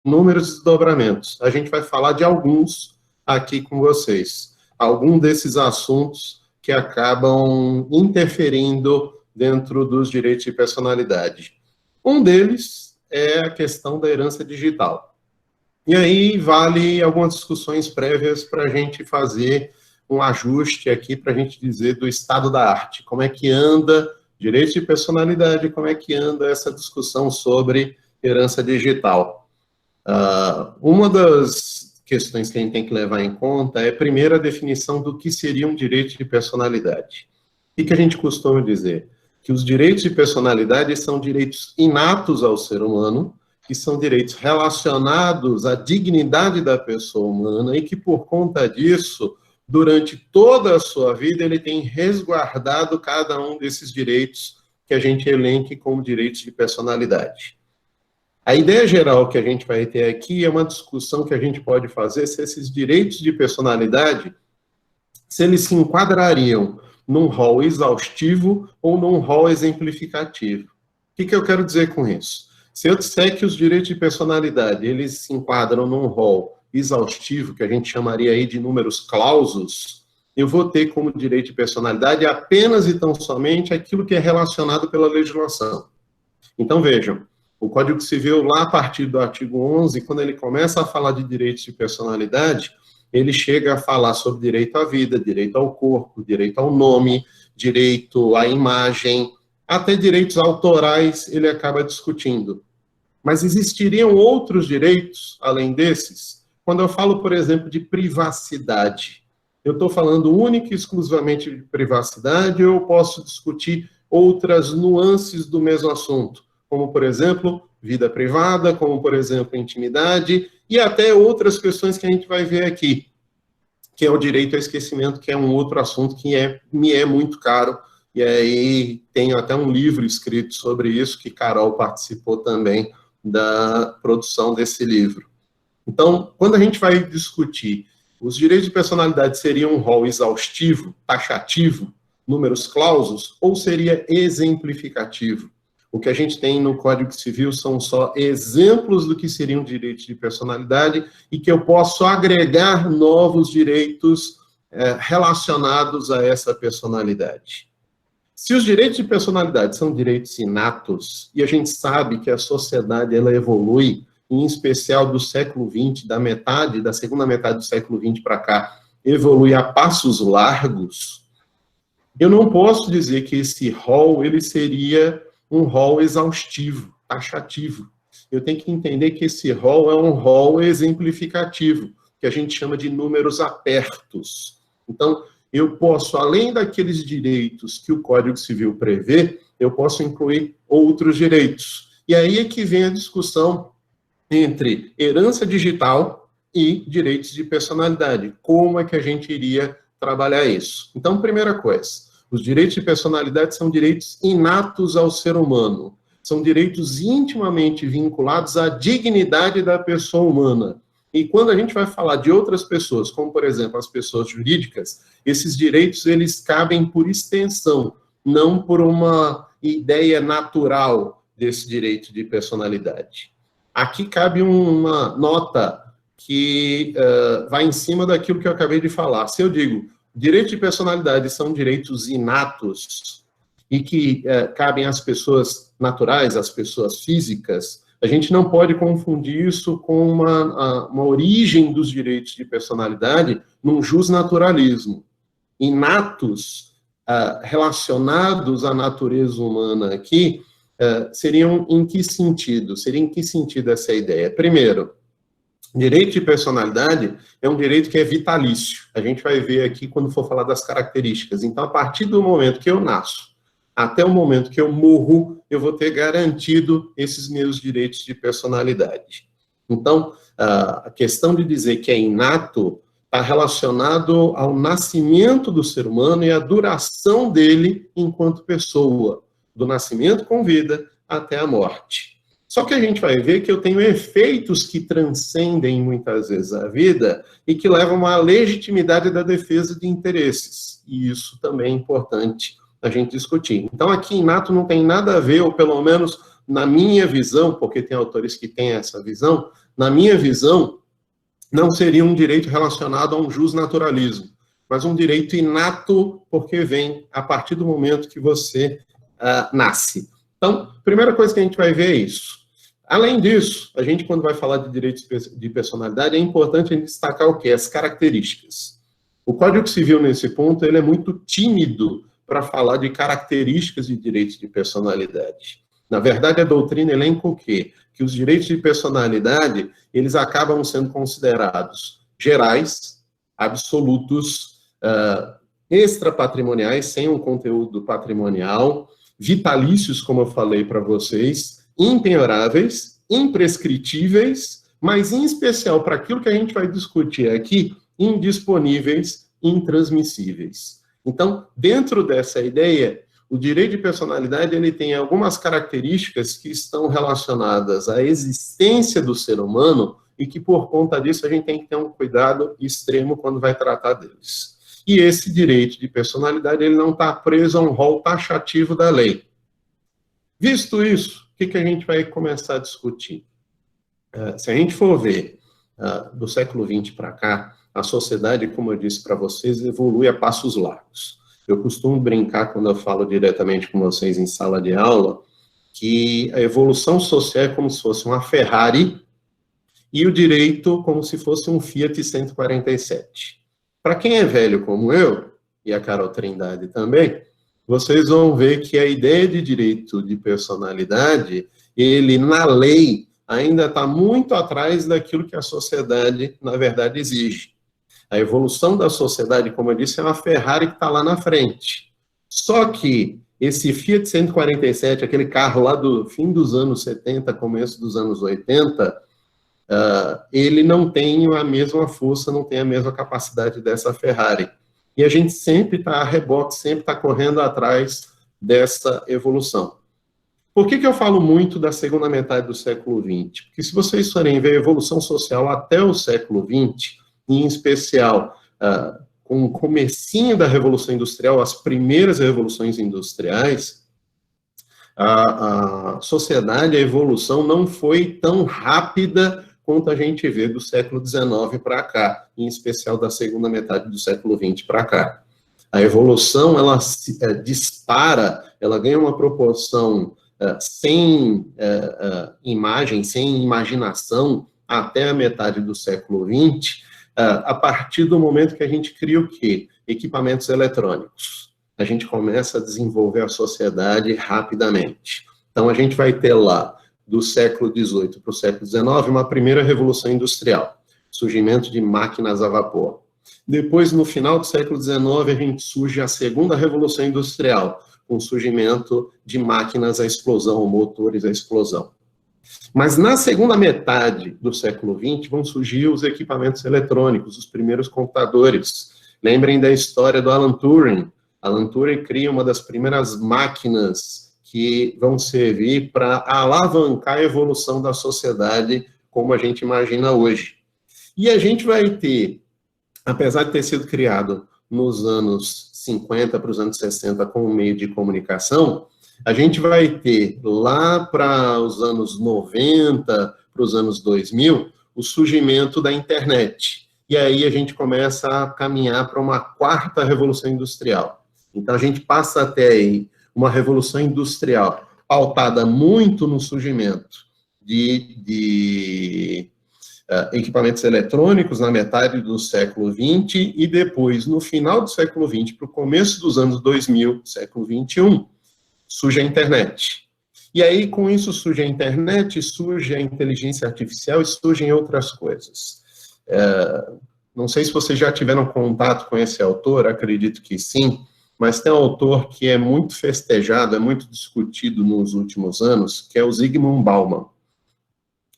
inúmeros desdobramentos. A gente vai falar de alguns aqui com vocês. Algum desses assuntos que acabam interferindo dentro dos direitos de personalidade. Um deles é a questão da herança digital. E aí vale algumas discussões prévias para a gente fazer um ajuste aqui, para a gente dizer do estado da arte. Como é que anda direito de personalidade, como é que anda essa discussão sobre herança digital. Uma das questões que a gente tem que levar em conta é, primeiro, a definição do que seria um direito de personalidade. O que a gente costuma dizer? Que os direitos de personalidade são direitos inatos ao ser humano, que são direitos relacionados à dignidade da pessoa humana e que, por conta disso, durante toda a sua vida, ele tem resguardado cada um desses direitos que a gente elenque como direitos de personalidade. A ideia geral que a gente vai ter aqui é uma discussão que a gente pode fazer se esses direitos de personalidade, se eles se enquadrariam num rol exaustivo ou num rol exemplificativo. O que eu quero dizer com isso? Se eu disser que os direitos de personalidade, eles se enquadram num rol exaustivo, que a gente chamaria aí de números clausos, eu vou ter como direito de personalidade apenas e tão somente aquilo que é relacionado pela legislação. Então, vejam, o Código Civil, lá a partir do artigo 11, quando ele começa a falar de direitos de personalidade, ele chega a falar sobre direito à vida, direito ao corpo, direito ao nome, direito à imagem, até direitos autorais ele acaba discutindo. Mas existiriam outros direitos, além desses? Quando eu falo, por exemplo, de privacidade, eu estou falando única e exclusivamente de privacidade, ou eu posso discutir outras nuances do mesmo assunto, como, por exemplo, vida privada, como, por exemplo, intimidade, e até outras questões que a gente vai ver aqui, que é o direito ao esquecimento, que é um outro assunto que me é muito caro, e aí tenho até um livro escrito sobre isso, que Carol participou também da produção desse livro. Então, quando a gente vai discutir os direitos de personalidade seriam um rol exaustivo, taxativo, números clausos, ou seria exemplificativo? O que a gente tem no Código Civil são só exemplos do que seriam direitos de personalidade e que eu posso agregar novos direitos relacionados a essa personalidade. Se os direitos de personalidade são direitos inatos, e a gente sabe que a sociedade ela evolui, em especial do século XX, da segunda metade do século XX para cá, evolui a passos largos, eu não posso dizer que esse rol ele seria um rol exaustivo, taxativo. Eu tenho que entender que esse rol é um rol exemplificativo, que a gente chama de números apertos. Então, eu posso, além daqueles direitos que o Código Civil prevê, eu posso incluir outros direitos. E aí é que vem a discussão entre herança digital e direitos de personalidade. Como é que a gente iria trabalhar isso? Então, primeira coisa, os direitos de personalidade são direitos inatos ao ser humano. São direitos intimamente vinculados à dignidade da pessoa humana. E quando a gente vai falar de outras pessoas, como, por exemplo, as pessoas jurídicas, esses direitos, eles cabem por extensão, não por uma ideia natural desse direito de personalidade. Aqui cabe uma nota que vai em cima daquilo que eu acabei de falar. Se eu digo, direitos de personalidade são direitos inatos e que cabem às pessoas naturais, às pessoas físicas, a gente não pode confundir isso com uma origem dos direitos de personalidade num jusnaturalismo. Inatos, relacionados à natureza humana aqui, seriam em que sentido? Seria em que sentido essa ideia? Primeiro, direito de personalidade é um direito que é vitalício. A gente vai ver aqui quando for falar das características. Então, a partir do momento que eu nasço, até o momento que eu morro, eu vou ter garantido esses meus direitos de personalidade. Então, a questão de dizer que é inato está relacionado ao nascimento do ser humano e à duração dele enquanto pessoa, do nascimento com vida até a morte. Só que a gente vai ver que eu tenho efeitos que transcendem muitas vezes a vida e que levam à legitimidade da defesa de interesses. E isso também é importante a gente discutir. Então, aqui, inato não tem nada a ver, ou pelo menos na minha visão, porque tem autores que têm essa visão, na minha visão, não seria um direito relacionado a um justnaturalismo, mas um direito inato, porque vem a partir do momento que você nasce. Então, a primeira coisa que a gente vai ver é isso. Além disso, a gente, quando vai falar de direitos de personalidade, é importante a gente destacar o quê? As características. O Código Civil, nesse ponto, ele é muito tímido para falar de características de direitos de personalidade. Na verdade, a doutrina elenca o quê? Que os direitos de personalidade, eles acabam sendo considerados gerais, absolutos, extrapatrimoniais, sem um conteúdo patrimonial, vitalícios, como eu falei para vocês, impenhoráveis, imprescritíveis, mas em especial para aquilo que a gente vai discutir aqui, indisponíveis, intransmissíveis. Então, dentro dessa ideia, o direito de personalidade ele tem algumas características que estão relacionadas à existência do ser humano e que, por conta disso, a gente tem que ter um cuidado extremo quando vai tratar deles. E esse direito de personalidade ele não está preso a um rol taxativo da lei. Visto isso, o que a gente vai começar a discutir? Se a gente for ver do século XX para cá, a sociedade, como eu disse para vocês, evolui a passos largos. Eu costumo brincar, quando eu falo diretamente com vocês em sala de aula, que a evolução social é como se fosse uma Ferrari e o direito como se fosse um Fiat 147. Para quem é velho como eu, e a Carol Trindade também, vocês vão ver que a ideia de direito de personalidade, ele, na lei, ainda está muito atrás daquilo que a sociedade, na verdade, exige. A evolução da sociedade, como eu disse, é uma Ferrari que está lá na frente. Só que esse Fiat 147, aquele carro lá do fim dos anos 70, começo dos anos 80, ele não tem a mesma força, não tem a mesma capacidade dessa Ferrari. E a gente sempre está a reboque, sempre está correndo atrás dessa evolução. Por que eu falo muito da segunda metade do século XX? Porque se vocês forem ver a evolução social até o século XX, em especial com o comecinho da Revolução Industrial, as primeiras revoluções industriais, a sociedade, a evolução não foi tão rápida quanto a gente vê do século XIX para cá, em especial da segunda metade do século XX para cá. A evolução, ela dispara, ela ganha uma proporção sem imagem, sem imaginação, até a metade do século XX, a partir do momento que a gente cria o quê? Equipamentos eletrônicos. A gente começa a desenvolver a sociedade rapidamente. Então, a gente vai ter lá, do século XVIII para o século XIX, uma primeira revolução industrial, surgimento de máquinas a vapor. Depois, no final do século XIX, a gente surge a segunda revolução industrial, com o surgimento de máquinas à explosão, motores à explosão. Mas na segunda metade do século XX vão surgir os equipamentos eletrônicos, os primeiros computadores. Lembrem da história do Alan Turing. Alan Turing cria uma das primeiras máquinas que vão servir para alavancar a evolução da sociedade como a gente imagina hoje. E a gente vai ter, apesar de ter sido criado nos anos 50 para os anos 60 como meio de comunicação, a gente vai ter lá para os anos 90, para os anos 2000, o surgimento da internet. E aí a gente começa a caminhar para uma quarta revolução industrial. Então a gente passa até aí uma revolução industrial pautada muito no surgimento de equipamentos eletrônicos na metade do século XX e depois, no final do século XX, para o começo dos anos 2000, século XXI, surge a internet. E aí, com isso, surge a internet, surge a inteligência artificial e surgem outras coisas. Não sei se vocês já tiveram contato com esse autor, acredito que sim, mas tem um autor que é muito festejado, é muito discutido nos últimos anos, que é o Zygmunt Bauman.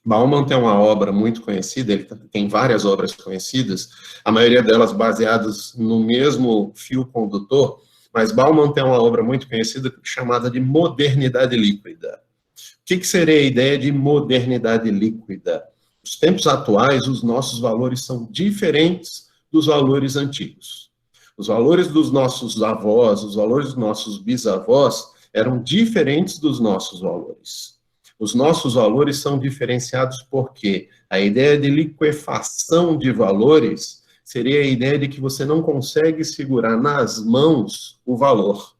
Bauman tem uma obra muito conhecida, ele tem várias obras conhecidas, a maioria delas baseadas no mesmo fio condutor, mas Bauman tem uma obra muito conhecida chamada de modernidade líquida. O que seria a ideia de modernidade líquida? Nos tempos atuais, os nossos valores são diferentes dos valores antigos. Os valores dos nossos avós, os valores dos nossos bisavós eram diferentes dos nossos valores. Os nossos valores são diferenciados porque a ideia de liquefação de valores seria a ideia de que você não consegue segurar nas mãos o valor.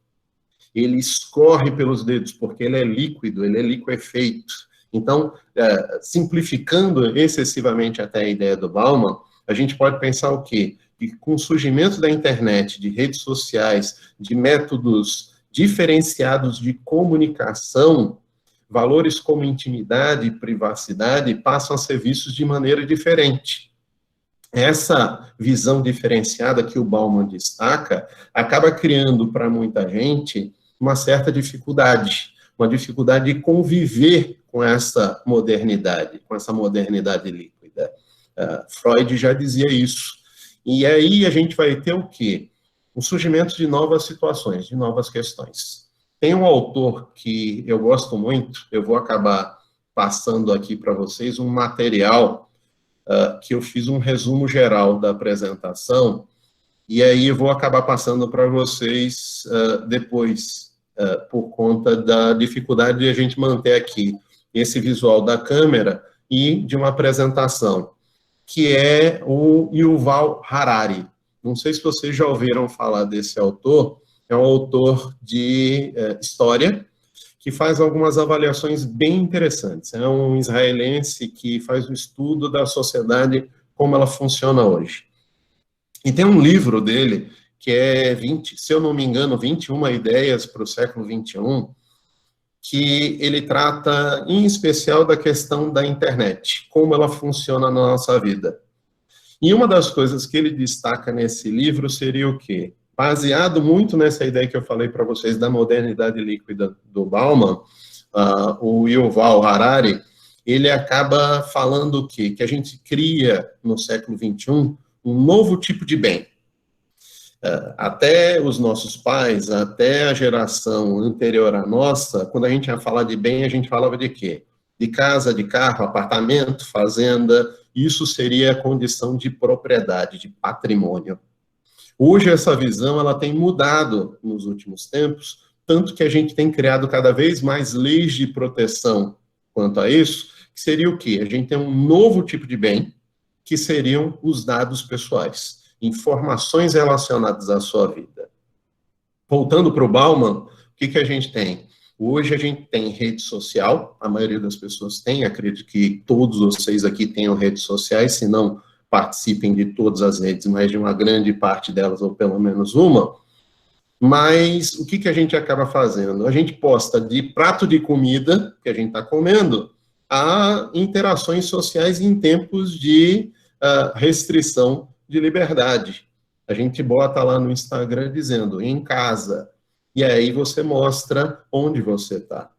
Ele escorre pelos dedos, porque ele é líquido, ele é liquefeito. Então, simplificando excessivamente até a ideia do Bauman, a gente pode pensar o quê? Que com o surgimento da internet, de redes sociais, de métodos diferenciados de comunicação, valores como intimidade e privacidade passam a ser vistos de maneira diferente. Essa visão diferenciada que o Bauman destaca acaba criando para muita gente uma certa dificuldade, uma dificuldade de conviver com essa modernidade líquida. Freud já dizia isso. E aí a gente vai ter o quê? O surgimento de novas situações, de novas questões. Tem um autor que eu gosto muito, eu vou acabar passando aqui para vocês um material que eu fiz um resumo geral da apresentação, e aí eu vou acabar passando para vocês depois, por conta da dificuldade de a gente manter aqui esse visual da câmera e de uma apresentação, que é o Yuval Harari. Não sei se vocês já ouviram falar desse autor, é um autor de história, que faz algumas avaliações bem interessantes. É um israelense que faz um estudo da sociedade, como ela funciona hoje. E tem um livro dele, que é, se eu não me engano, 21 ideias para o século XXI, que ele trata, em especial, da questão da internet, como ela funciona na nossa vida. E uma das coisas que ele destaca nesse livro seria o quê? Baseado muito nessa ideia que eu falei para vocês da modernidade líquida do Bauman, o Yuval Harari, ele acaba falando o quê? Que a gente cria, no século XXI, um novo tipo de bem. Até os nossos pais, até a geração anterior à nossa, quando a gente ia falar de bem, a gente falava de quê? De casa, de carro, apartamento, fazenda. Isso seria a condição de propriedade, de patrimônio. Hoje essa visão ela tem mudado nos últimos tempos, tanto que a gente tem criado cada vez mais leis de proteção quanto a isso, que seria o quê? A gente tem um novo tipo de bem, que seriam os dados pessoais, informações relacionadas à sua vida. Voltando para o Bauman, o que a gente tem? Hoje a gente tem rede social, a maioria das pessoas tem, acredito que todos vocês aqui tenham redes sociais, se não participem de todas as redes, mas de uma grande parte delas, ou pelo menos uma. Mas o que a gente acaba fazendo? A gente posta de prato de comida que a gente está comendo a interações sociais em tempos de restrição de liberdade. A gente bota lá no Instagram dizendo, em casa, e aí você mostra onde você está.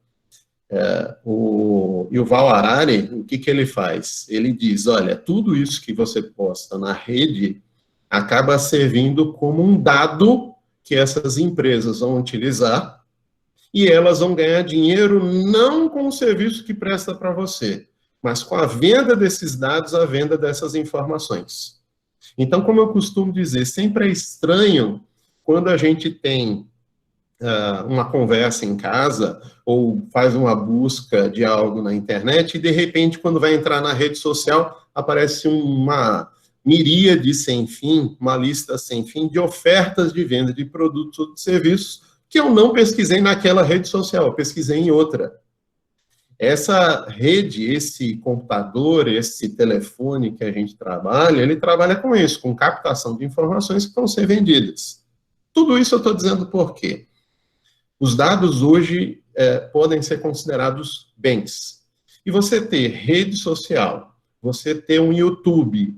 O Yuval Harari, o que ele faz? Ele diz, olha, tudo isso que você posta na rede acaba servindo como um dado que essas empresas vão utilizar e elas vão ganhar dinheiro não com o serviço que presta para você, mas com a venda desses dados, a venda dessas informações. Então, como eu costumo dizer, sempre é estranho quando a gente tem uma conversa em casa ou faz uma busca de algo na internet e, de repente, quando vai entrar na rede social, aparece uma miríade sem fim, uma lista sem fim de ofertas de venda de produtos ou de serviços que eu não pesquisei naquela rede social, eu pesquisei em outra. Essa rede, esse computador, esse telefone que a gente trabalha, ele trabalha com isso, com captação de informações que vão ser vendidas. Tudo isso eu estou dizendo por quê? Os dados hoje podem ser considerados bens. E você ter rede social, você ter um YouTube,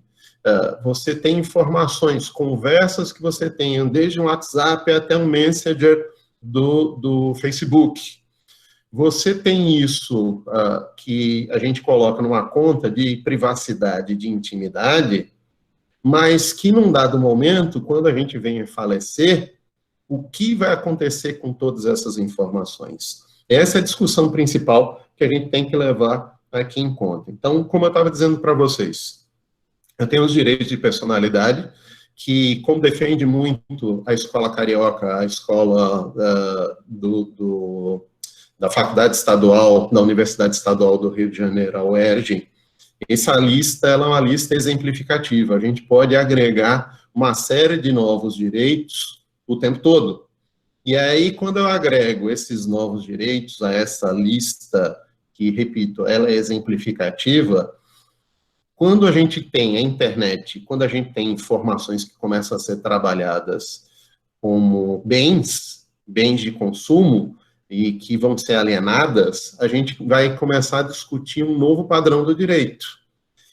você tem informações, conversas que você tenha, desde um WhatsApp até um Messenger do Facebook. Você tem isso que a gente coloca numa conta de privacidade, de intimidade, mas que num dado momento, quando a gente vem a falecer, o que vai acontecer com todas essas informações? Essa é a discussão principal que a gente tem que levar aqui em conta. Então, como eu estava dizendo para vocês, eu tenho os direitos de personalidade, que, como defende muito a escola carioca, a escola da Faculdade Estadual, da Universidade Estadual do Rio de Janeiro, a UERJ, essa lista ela é uma lista exemplificativa. A gente pode agregar uma série de novos direitos o tempo todo. E aí, quando eu agrego esses novos direitos a essa lista, que, repito, ela é exemplificativa, quando a gente tem a internet, quando a gente tem informações que começam a ser trabalhadas como bens de consumo, e que vão ser alienadas, a gente vai começar a discutir um novo padrão do direito.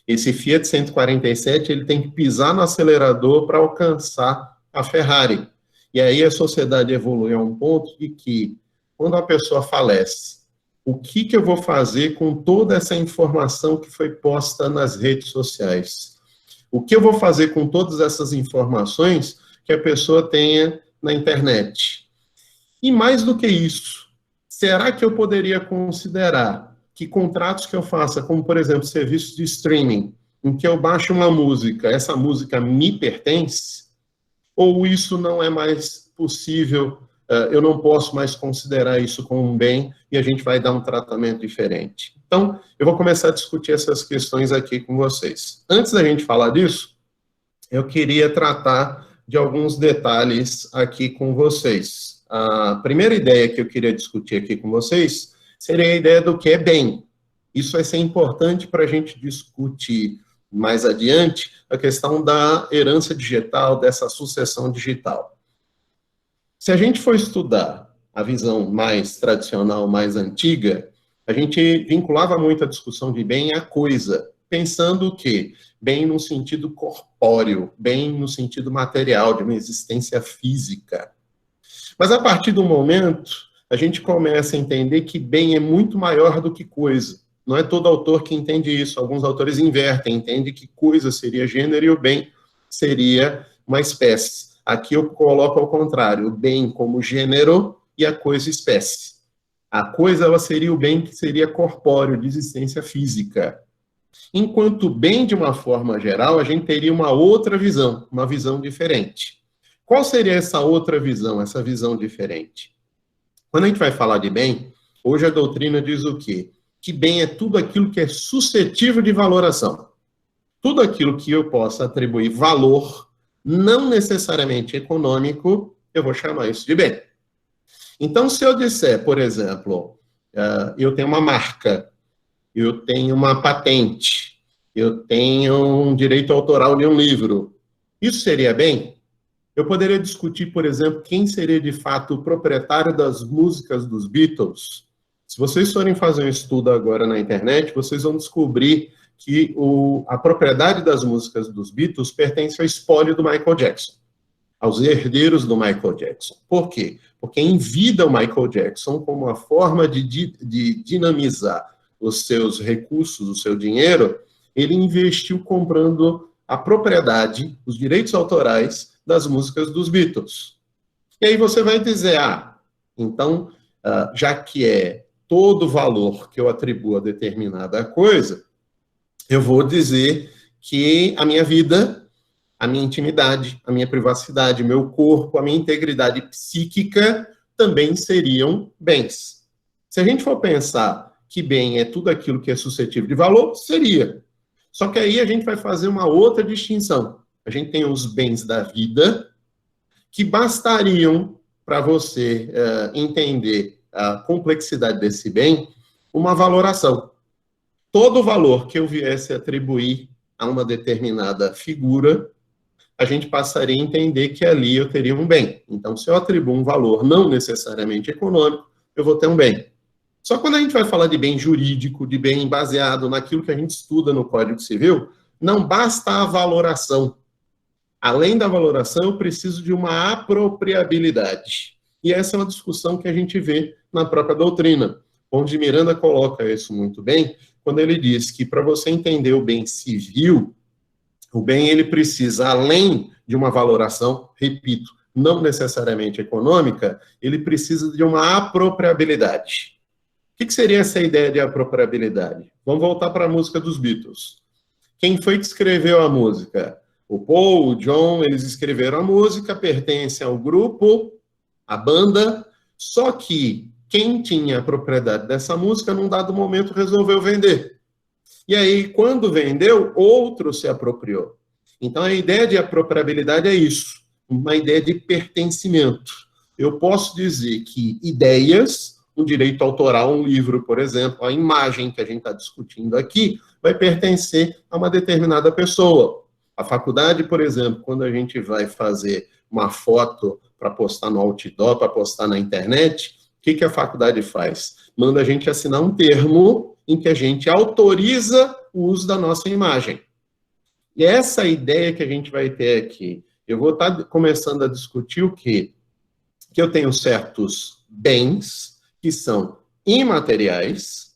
Esse Fiat 147, ele tem que pisar no acelerador para alcançar a Ferrari. E aí a sociedade evolui a um ponto de que, quando a pessoa falece, o que eu vou fazer com toda essa informação que foi posta nas redes sociais? O que eu vou fazer com todas essas informações que a pessoa tenha na internet? E mais do que isso, será que eu poderia considerar que contratos que eu faça, como, por exemplo, serviços de streaming, em que eu baixo uma música, essa música me pertence? Ou isso não é mais possível, eu não posso mais considerar isso como um bem e a gente vai dar um tratamento diferente? Então, eu vou começar a discutir essas questões aqui com vocês. Antes da gente falar disso, eu queria tratar de alguns detalhes aqui com vocês. A primeira ideia que eu queria discutir aqui com vocês seria a ideia do que é bem. Isso vai ser importante para a gente discutir mais adiante a questão da herança digital, dessa sucessão digital. Se a gente for estudar a visão mais tradicional, mais antiga, a gente vinculava muito a discussão de bem à coisa, pensando que bem no sentido corpóreo, bem no sentido material, de uma existência física. Mas a partir do momento, a gente começa a entender que bem é muito maior do que coisa. Não é todo autor que entende isso. Alguns autores invertem, entendem que coisa seria gênero e o bem seria uma espécie. Aqui eu coloco ao contrário, o bem como gênero e a coisa espécie. A coisa ela seria o bem que seria corpóreo, de existência física. Enquanto bem, de uma forma geral, a gente teria uma outra visão, uma visão diferente. Qual seria essa outra visão, essa visão diferente? Quando a gente vai falar de bem, hoje a doutrina diz o quê? Que bem é tudo aquilo que é suscetível de valoração. Tudo aquilo que eu possa atribuir valor, não necessariamente econômico, eu vou chamar isso de bem. Então, se eu disser, por exemplo, eu tenho uma marca, eu tenho uma patente, eu tenho um direito autoral de um livro, isso seria bem? Eu poderia discutir, por exemplo, quem seria de fato o proprietário das músicas dos Beatles. Se vocês forem fazer um estudo agora na internet, vocês vão descobrir que a propriedade das músicas dos Beatles pertence ao espólio do Michael Jackson, aos herdeiros do Michael Jackson. Por quê? Porque em vida o Michael Jackson, como uma forma de dinamizar os seus recursos, o seu dinheiro, ele investiu comprando a propriedade, os direitos autorais das músicas dos Beatles. E aí você vai dizer, então, já que é todo o valor que eu atribuo a determinada coisa, eu vou dizer que a minha vida, a minha intimidade, a minha privacidade, meu corpo, a minha integridade psíquica também seriam bens. Se a gente for pensar que bem é tudo aquilo que é suscetível de valor, seria. Só que aí a gente vai fazer uma outra distinção. A gente tem os bens da vida, que bastariam para você entender a complexidade desse bem, uma valoração. Todo valor que eu viesse atribuir a uma determinada figura, a gente passaria a entender que ali eu teria um bem. Então, se eu atribuo um valor não necessariamente econômico, eu vou ter um bem. Só quando a gente vai falar de bem jurídico, de bem baseado naquilo que a gente estuda no Código Civil, não basta a valoração. Além da valoração, eu preciso de uma apropriabilidade. E essa é uma discussão que a gente vê na própria doutrina, onde Miranda coloca isso muito bem, quando ele diz que para você entender o bem civil, o bem ele precisa, além de uma valoração, repito, não necessariamente econômica, ele precisa de uma apropriabilidade. O que seria essa ideia de apropriabilidade? Vamos voltar para a música dos Beatles. Quem foi que escreveu a música? O Paul, o John, eles escreveram a música, pertence ao grupo, à banda, só que quem tinha a propriedade dessa música, num dado momento, resolveu vender. E aí, quando vendeu, outro se apropriou. Então, a ideia de apropriabilidade é isso, uma ideia de pertencimento. Eu posso dizer que ideias, um direito autoral, um livro, por exemplo, a imagem que a gente está discutindo aqui, vai pertencer a uma determinada pessoa. A faculdade, por exemplo, quando a gente vai fazer uma foto para postar no outdoor, para postar na internet, o que a faculdade faz? Manda a gente assinar um termo em que a gente autoriza o uso da nossa imagem. E essa ideia que a gente vai ter aqui, eu vou estar começando a discutir o quê? Que eu tenho certos bens que são imateriais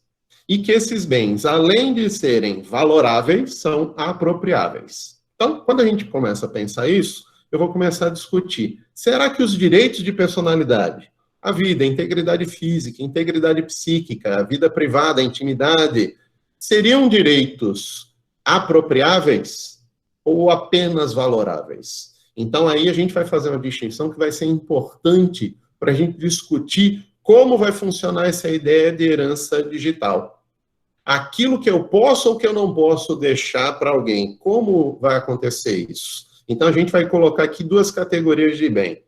e que esses bens, além de serem valoráveis, são apropriáveis. Então, quando a gente começa a pensar isso, eu vou começar a discutir. Será que os direitos de personalidade, a vida, a integridade física, a integridade psíquica, a vida privada, a intimidade, seriam direitos apropriáveis ou apenas valoráveis? Então, aí a gente vai fazer uma distinção que vai ser importante para a gente discutir como vai funcionar essa ideia de herança digital. Aquilo que eu posso ou que eu não posso deixar para alguém, como vai acontecer isso? Então, a gente vai colocar aqui duas categorias de bem.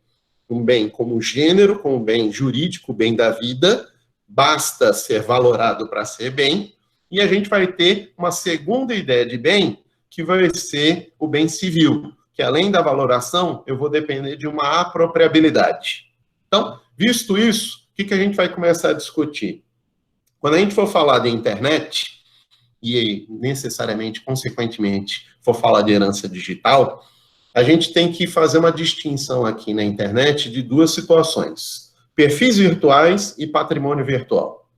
Um bem como gênero, como bem jurídico, bem da vida, basta ser valorado para ser bem, e a gente vai ter uma segunda ideia de bem, que vai ser o bem civil, que além da valoração, eu vou depender de uma apropriabilidade. Então, visto isso, o que a gente vai começar a discutir? Quando a gente for falar de internet, e necessariamente, consequentemente, for falar de herança digital, a gente tem que fazer uma distinção aqui na internet de duas situações: perfis virtuais e patrimônio virtual.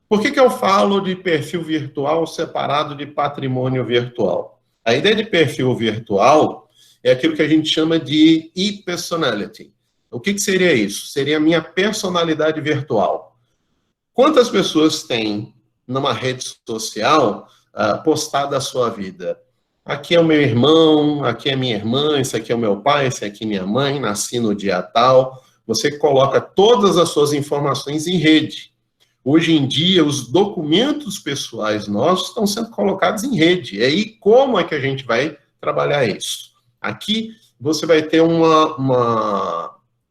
Por que eu falo de perfil virtual separado de patrimônio virtual? A ideia de perfil virtual é aquilo que a gente chama de e-personality. O que seria isso? Seria a minha personalidade virtual. Quantas pessoas têm numa rede social postada a sua vida? Aqui é o meu irmão, aqui é minha irmã, esse aqui é o meu pai, esse aqui é minha mãe, nasci no dia tal. Você coloca todas as suas informações em rede. Hoje em dia, os documentos pessoais nossos estão sendo colocados em rede. E aí, como é que a gente vai trabalhar isso? Aqui, você vai ter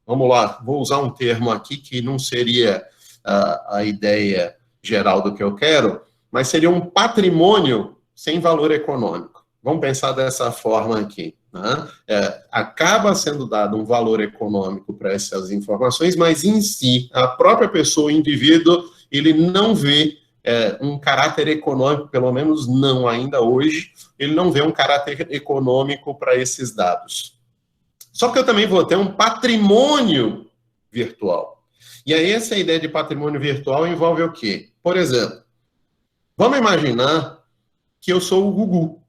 vamos lá, vou usar um termo aqui que não seria a ideia geral do que eu quero, mas seria um patrimônio sem valor econômico. Vamos pensar dessa forma aqui. Né? Acaba sendo dado um valor econômico para essas informações, mas em si, a própria pessoa, o indivíduo, ele não vê um caráter econômico, pelo menos não ainda hoje, ele não vê um caráter econômico para esses dados. Só que eu também vou ter um patrimônio virtual. E aí essa ideia de patrimônio virtual envolve o quê? Por exemplo, vamos imaginar que eu sou o Gugu.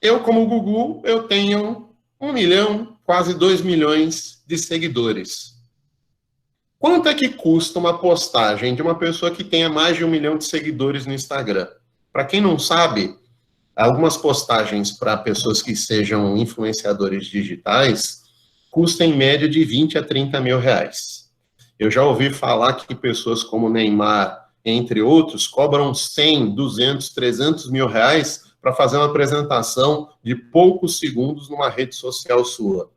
Eu, como Gugu, eu tenho 1 milhão, quase 2 milhões de seguidores. Quanto é que custa uma postagem de uma pessoa que tenha mais de 1 milhão de seguidores no Instagram? Para quem não sabe, algumas postagens para pessoas que sejam influenciadores digitais custam em média de 20 a 30 mil reais. Eu já ouvi falar que pessoas como Neymar, entre outros, cobram 100, 200, 300 mil reais para fazer uma apresentação de poucos segundos numa rede social sua.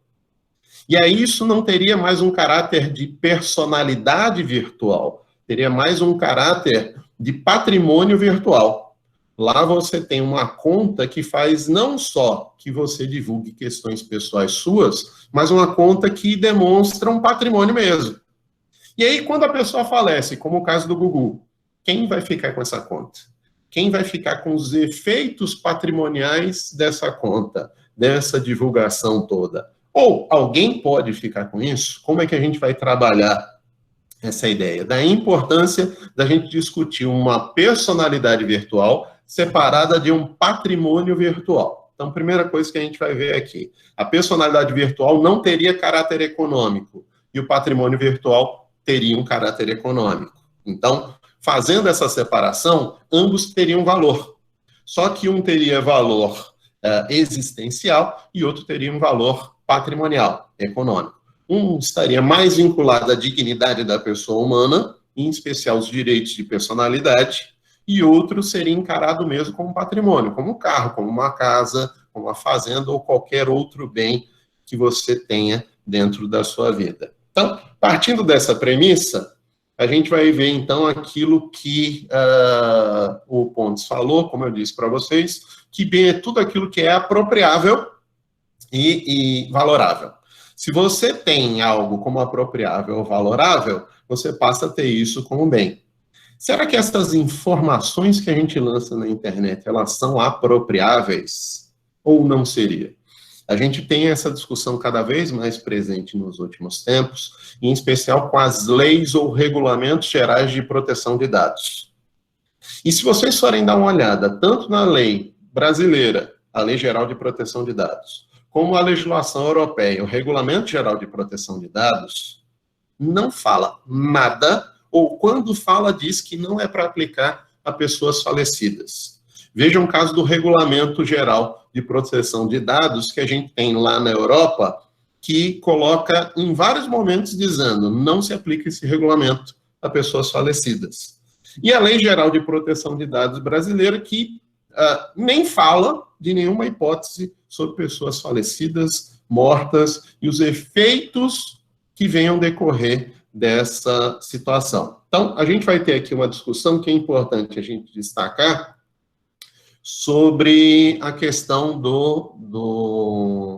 E aí isso não teria mais um caráter de personalidade virtual, teria mais um caráter de patrimônio virtual. Lá você tem uma conta que faz não só que você divulgue questões pessoais suas, mas uma conta que demonstra um patrimônio mesmo. E aí, quando a pessoa falece, como o caso do Gugu, quem vai ficar com essa conta? Quem vai ficar com os efeitos patrimoniais dessa conta, dessa divulgação toda? Ou alguém pode ficar com isso? Como é que a gente vai trabalhar essa ideia? Da importância da gente discutir uma personalidade virtual separada de um patrimônio virtual. Então, primeira coisa que a gente vai ver aqui, a personalidade virtual não teria caráter econômico e o patrimônio virtual teria um caráter econômico. Então, fazendo essa separação, ambos teriam valor. Só que um teria valor existencial e outro teria um valor patrimonial, econômico. Um estaria mais vinculado à dignidade da pessoa humana, em especial os direitos de personalidade, e outro seria encarado mesmo como patrimônio, como um carro, como uma casa, como uma fazenda ou qualquer outro bem que você tenha dentro da sua vida. Então, partindo dessa premissa, a gente vai ver, então, aquilo que o Pontes falou, como eu disse para vocês, que bem é tudo aquilo que é apropriável e valorável. Se você tem algo como apropriável ou valorável, você passa a ter isso como bem. Será que essas informações que a gente lança na internet, elas são apropriáveis ou não seria? A gente tem essa discussão cada vez mais presente nos últimos tempos, em especial com as leis ou regulamentos gerais de proteção de dados. E se vocês forem dar uma olhada, tanto na lei brasileira, a Lei Geral de Proteção de Dados, como a legislação europeia, o Regulamento Geral de Proteção de Dados, não fala nada, ou quando fala, diz que não é para aplicar a pessoas falecidas. Vejam o caso do Regulamento Geral de Proteção de Dados, que a gente tem lá na Europa, que coloca em vários momentos dizendo não se aplica esse regulamento a pessoas falecidas. E a Lei Geral de Proteção de Dados brasileira, que nem fala de nenhuma hipótese sobre pessoas falecidas, mortas, e os efeitos que venham decorrer dessa situação. Então, a gente vai ter aqui uma discussão que é importante a gente destacar sobre a questão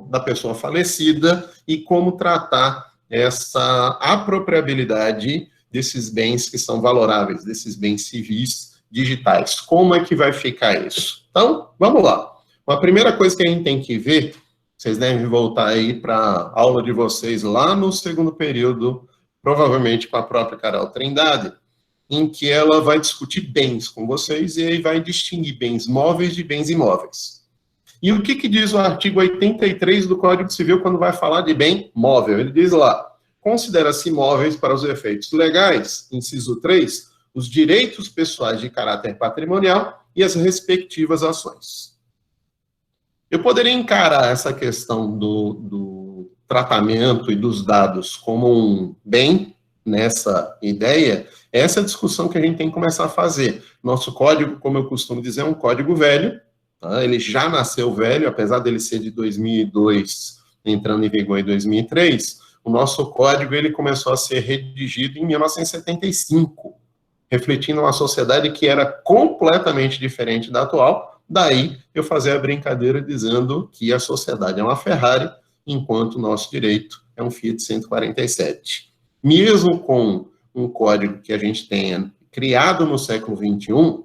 da pessoa falecida e como tratar essa apropriabilidade desses bens que são valoráveis, desses bens civis digitais. Como é que vai ficar isso? Então, vamos lá. A primeira coisa que a gente tem que ver, vocês devem voltar aí para a aula de vocês lá no segundo período, provavelmente com a própria Carol Trindade, em que ela vai discutir bens com vocês e aí vai distinguir bens móveis de bens imóveis. E o que diz o artigo 83 do Código Civil quando vai falar de bem móvel? Ele diz lá, considera-se imóveis para os efeitos legais, inciso 3, os direitos pessoais de caráter patrimonial e as respectivas ações. Eu poderia encarar essa questão do tratamento e dos dados como um bem, nessa ideia, essa é a discussão que a gente tem que começar a fazer. Nosso código, como eu costumo dizer, é um código velho, tá? Ele já nasceu velho, apesar dele ser de 2002, entrando em vigor em 2003, o nosso código ele começou a ser redigido em 1975, refletindo uma sociedade que era completamente diferente da atual, daí eu fazer a brincadeira dizendo que a sociedade é uma Ferrari, enquanto o nosso direito é um Fiat 147. Mesmo com um código que a gente tenha criado no século XXI,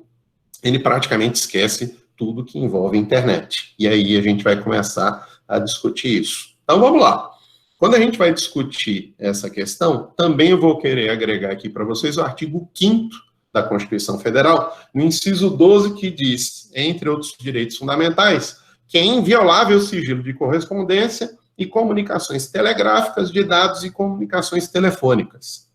ele praticamente esquece tudo que envolve internet. E aí a gente vai começar a discutir isso. Então vamos lá. Quando a gente vai discutir essa questão, também eu vou querer agregar aqui para vocês o artigo 5º da Constituição Federal, no inciso 12, que diz, entre outros direitos fundamentais, que é inviolável o sigilo de correspondência e comunicações telegráficas, de dados e comunicações telefônicas.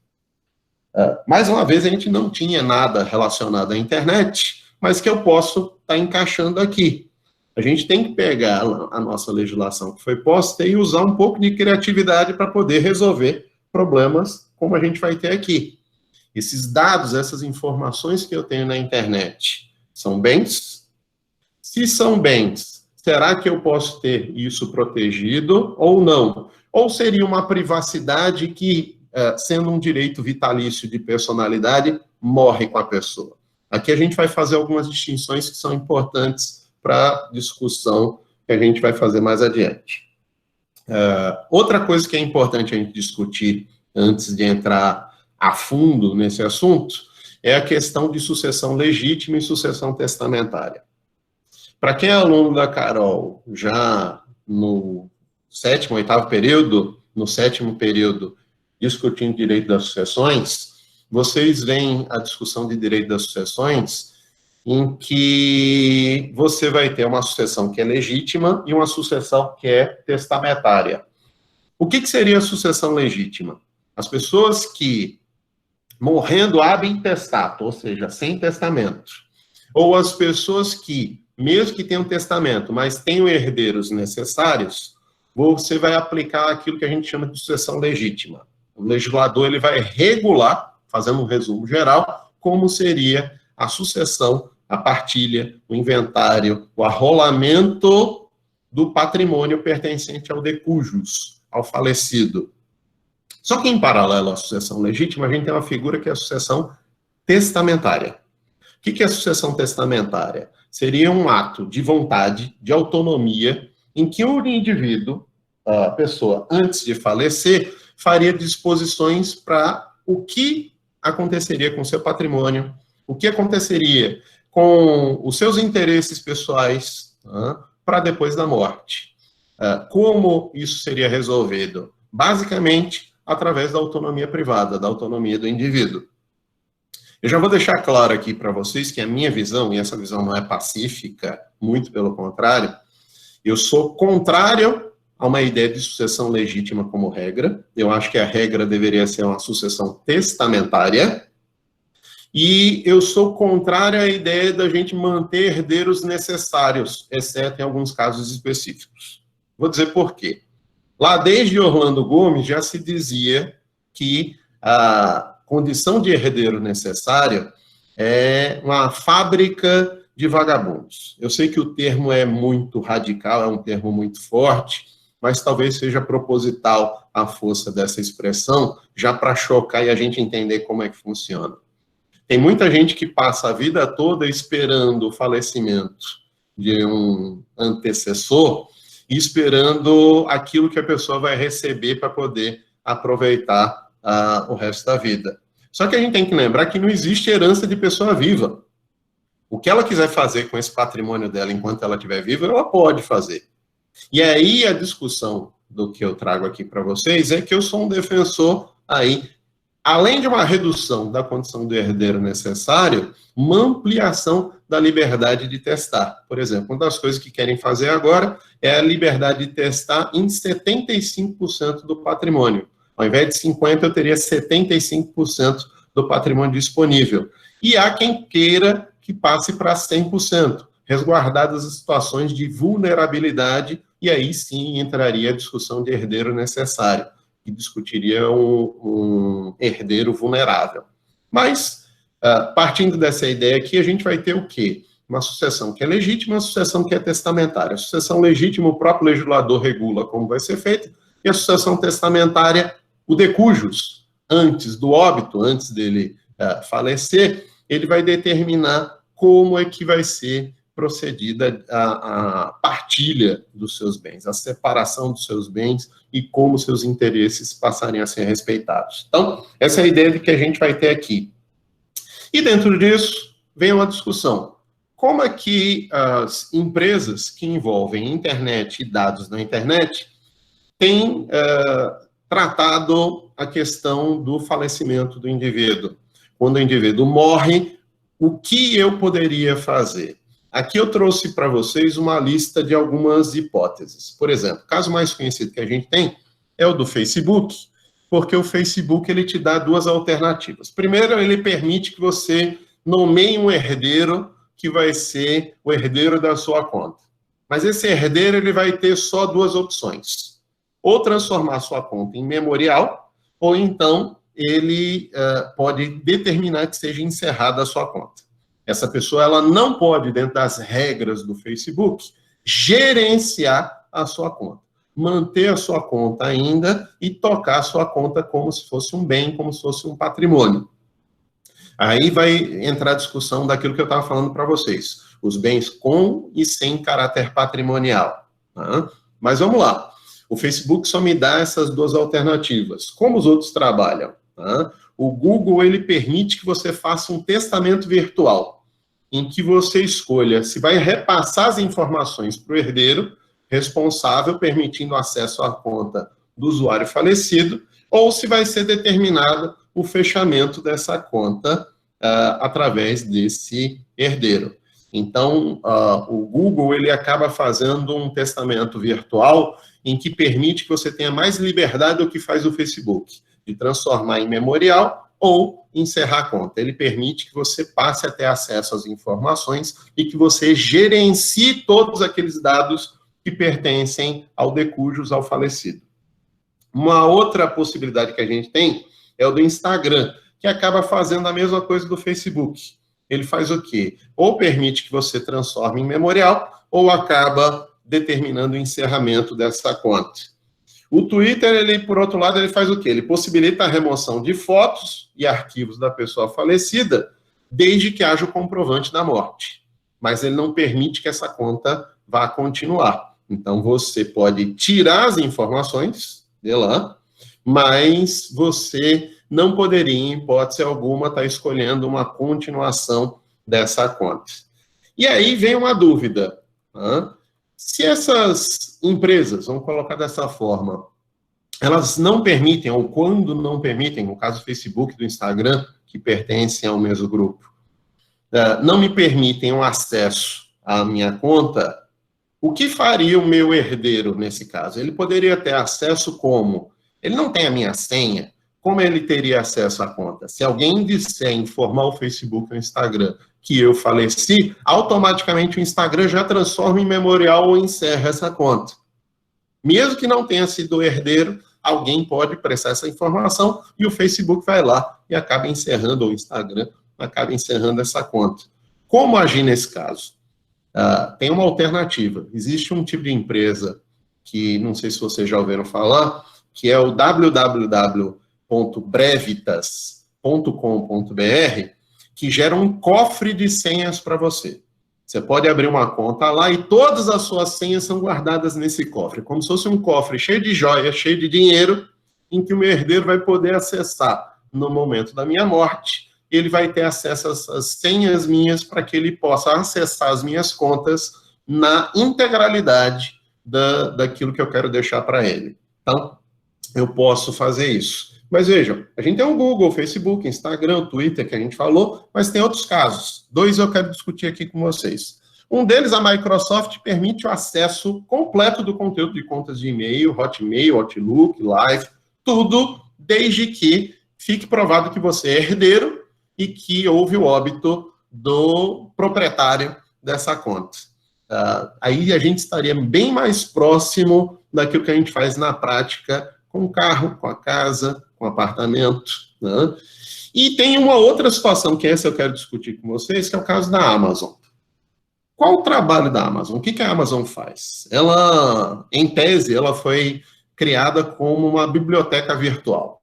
Mais uma vez, a gente não tinha nada relacionado à internet, mas que eu posso estar encaixando aqui. A gente tem que pegar a nossa legislação que foi posta e usar um pouco de criatividade para poder resolver problemas como a gente vai ter aqui. Esses dados, essas informações que eu tenho na internet, são bens? Se são bens, será que eu posso ter isso protegido ou não? Ou seria uma privacidade que, sendo um direito vitalício de personalidade, morre com a pessoa? Aqui a gente vai fazer algumas distinções que são importantes para a discussão que a gente vai fazer mais adiante. Outra coisa que é importante a gente discutir antes de entrar a fundo nesse assunto é a questão de sucessão legítima e sucessão testamentária. Para quem é aluno da Carol, já no 7º, 8º período, no 7º período, discutindo direito das sucessões, vocês veem a discussão de direito das sucessões em que você vai ter uma sucessão que é legítima e uma sucessão que é testamentária. O que seria a sucessão legítima? As pessoas que, morrendo ab intestato, ou seja, sem testamento, ou as pessoas que, mesmo que tenham testamento, mas tenham herdeiros necessários, você vai aplicar aquilo que a gente chama de sucessão legítima. O legislador ele vai regular, fazendo um resumo geral, como seria a sucessão, a partilha, o inventário, o arrolamento do patrimônio pertencente ao decujus, ao falecido. Só que, em paralelo à sucessão legítima, a gente tem uma figura que é a sucessão testamentária. O que é a sucessão testamentária? Seria um ato de vontade, de autonomia, em que o indivíduo, a pessoa, antes de falecer, faria disposições para o que aconteceria com o seu patrimônio, o que aconteceria com os seus interesses pessoais, para depois da morte. Como isso seria resolvido? Basicamente, através da autonomia privada, da autonomia do indivíduo. Eu já vou deixar claro aqui para vocês que a minha visão, e essa visão não é pacífica, muito pelo contrário, eu sou contrário a uma ideia de sucessão legítima como regra. Eu acho que a regra deveria ser uma sucessão testamentária. E eu sou contrário à ideia da gente manter herdeiros necessários, exceto em alguns casos específicos. Vou dizer por quê. Lá desde Orlando Gomes já se dizia que a condição de herdeiro necessário é uma fábrica de vagabundos. Eu sei que o termo é muito radical, é um termo muito forte, mas talvez seja proposital a força dessa expressão, já para chocar e a gente entender como é que funciona. Tem muita gente que passa a vida toda esperando o falecimento de um antecessor e esperando aquilo que a pessoa vai receber para poder aproveitar o resto da vida. Só que a gente tem que lembrar que não existe herança de pessoa viva. O que ela quiser fazer com esse patrimônio dela enquanto ela estiver viva, ela pode fazer. E aí a discussão do que eu trago aqui para vocês é que eu sou um defensor aí, além de uma redução da condição do herdeiro necessário, uma ampliação da liberdade de testar. Por exemplo, uma das coisas que querem fazer agora é a liberdade de testar em 75% do patrimônio. Ao invés de 50%, eu teria 75% do patrimônio disponível. E há quem queira que passe para 100%, resguardadas as situações de vulnerabilidade, e aí sim entraria a discussão de herdeiro necessário, que discutiria um herdeiro vulnerável. Mas, partindo dessa ideia aqui, a gente vai ter o quê? Uma sucessão que é legítima, uma sucessão que é testamentária. A sucessão legítima, o próprio legislador regula como vai ser feita, e a sucessão testamentária, o decujus, antes do óbito, antes dele falecer, ele vai determinar como é que vai ser procedida a partilha dos seus bens, a separação dos seus bens e como seus interesses passarem a ser respeitados. Então, essa é a ideia de que a gente vai ter aqui. E dentro disso, vem uma discussão. Como é que as empresas que envolvem internet e dados na internet têm tratado a questão do falecimento do indivíduo? Quando o indivíduo morre, o que eu poderia fazer? Aqui eu trouxe para vocês uma lista de algumas hipóteses. Por exemplo, o caso mais conhecido que a gente tem é o do Facebook, porque o Facebook ele te dá duas alternativas. Primeiro, ele permite que você nomeie um herdeiro que vai ser o herdeiro da sua conta. Mas esse herdeiro ele vai ter só duas opções. Ou transformar sua conta em memorial, ou então ele pode determinar que seja encerrada a sua conta. Essa pessoa ela não pode, dentro das regras do Facebook, gerenciar a sua conta. Manter a sua conta ainda e tocar a sua conta como se fosse um bem, como se fosse um patrimônio. Aí vai entrar a discussão daquilo que eu estava falando para vocês. Os bens com e sem caráter patrimonial. Tá? Mas vamos lá. O Facebook só me dá essas duas alternativas. Como os outros trabalham? Tá? O Google ele permite que você faça um testamento virtual, em que você escolha se vai repassar as informações para o herdeiro responsável, permitindo acesso à conta do usuário falecido, ou se vai ser determinado o fechamento dessa conta através desse herdeiro. Então, o Google ele acaba fazendo um testamento virtual em que permite que você tenha mais liberdade do que faz o Facebook, de transformar em memorial ou encerrar a conta. Ele permite que você passe a ter acesso às informações e que você gerencie todos aqueles dados que pertencem ao de cujus, ao falecido. Uma outra possibilidade que a gente tem é o do Instagram, que acaba fazendo a mesma coisa do Facebook. Ele faz o quê? Ou permite que você transforme em memorial, ou acaba determinando o encerramento dessa conta. O Twitter, ele, por outro lado, ele faz o quê? Ele possibilita a remoção de fotos e arquivos da pessoa falecida, desde que haja o comprovante da morte. Mas ele não permite que essa conta vá continuar. Então, você pode tirar as informações de lá, mas você não poderia, em hipótese alguma, estar escolhendo uma continuação dessa conta. E aí vem uma dúvida. Se essas empresas, vamos colocar dessa forma, elas não permitem, ou quando não permitem, no caso do Facebook, do Instagram, que pertencem ao mesmo grupo, não me permitem um acesso à minha conta, o que faria o meu herdeiro nesse caso? Ele poderia ter acesso como? Ele não tem a minha senha, como ele teria acesso à conta? Se alguém disser, informar o Facebook ou o Instagram que eu faleci, automaticamente o Instagram já transforma em memorial ou encerra essa conta. Mesmo que não tenha sido o herdeiro, alguém pode prestar essa informação e o Facebook vai lá e acaba encerrando, ou o Instagram acaba encerrando essa conta. Como agir nesse caso? Tem uma alternativa. Existe um tipo de empresa que, não sei se vocês já ouviram falar, que é o www.brevitas.com.br, que gera um cofre de senhas para você. Você pode abrir uma conta lá e todas as suas senhas são guardadas nesse cofre, como se fosse um cofre cheio de joias, cheio de dinheiro, em que o meu herdeiro vai poder acessar no momento da minha morte. Ele vai ter acesso às senhas minhas para que ele possa acessar as minhas contas na integralidade daquilo que eu quero deixar para ele. Então, eu posso fazer isso. Mas vejam, a gente tem o Google, o Facebook, Instagram, o Twitter, que a gente falou, mas tem outros casos. 2 eu quero discutir aqui com vocês. Um deles, a Microsoft permite o acesso completo do conteúdo de contas de e-mail, Hotmail, Outlook, Live, tudo, desde que fique provado que você é herdeiro e que houve o óbito do proprietário dessa conta. Aí a gente estaria bem mais próximo daquilo que a gente faz na prática com o carro, com a casa, com o apartamento. Né? E tem uma outra situação, que essa eu quero discutir com vocês, que é o caso da Amazon. Qual o trabalho da Amazon? O que a Amazon faz? Ela, em tese, ela foi criada como uma biblioteca virtual.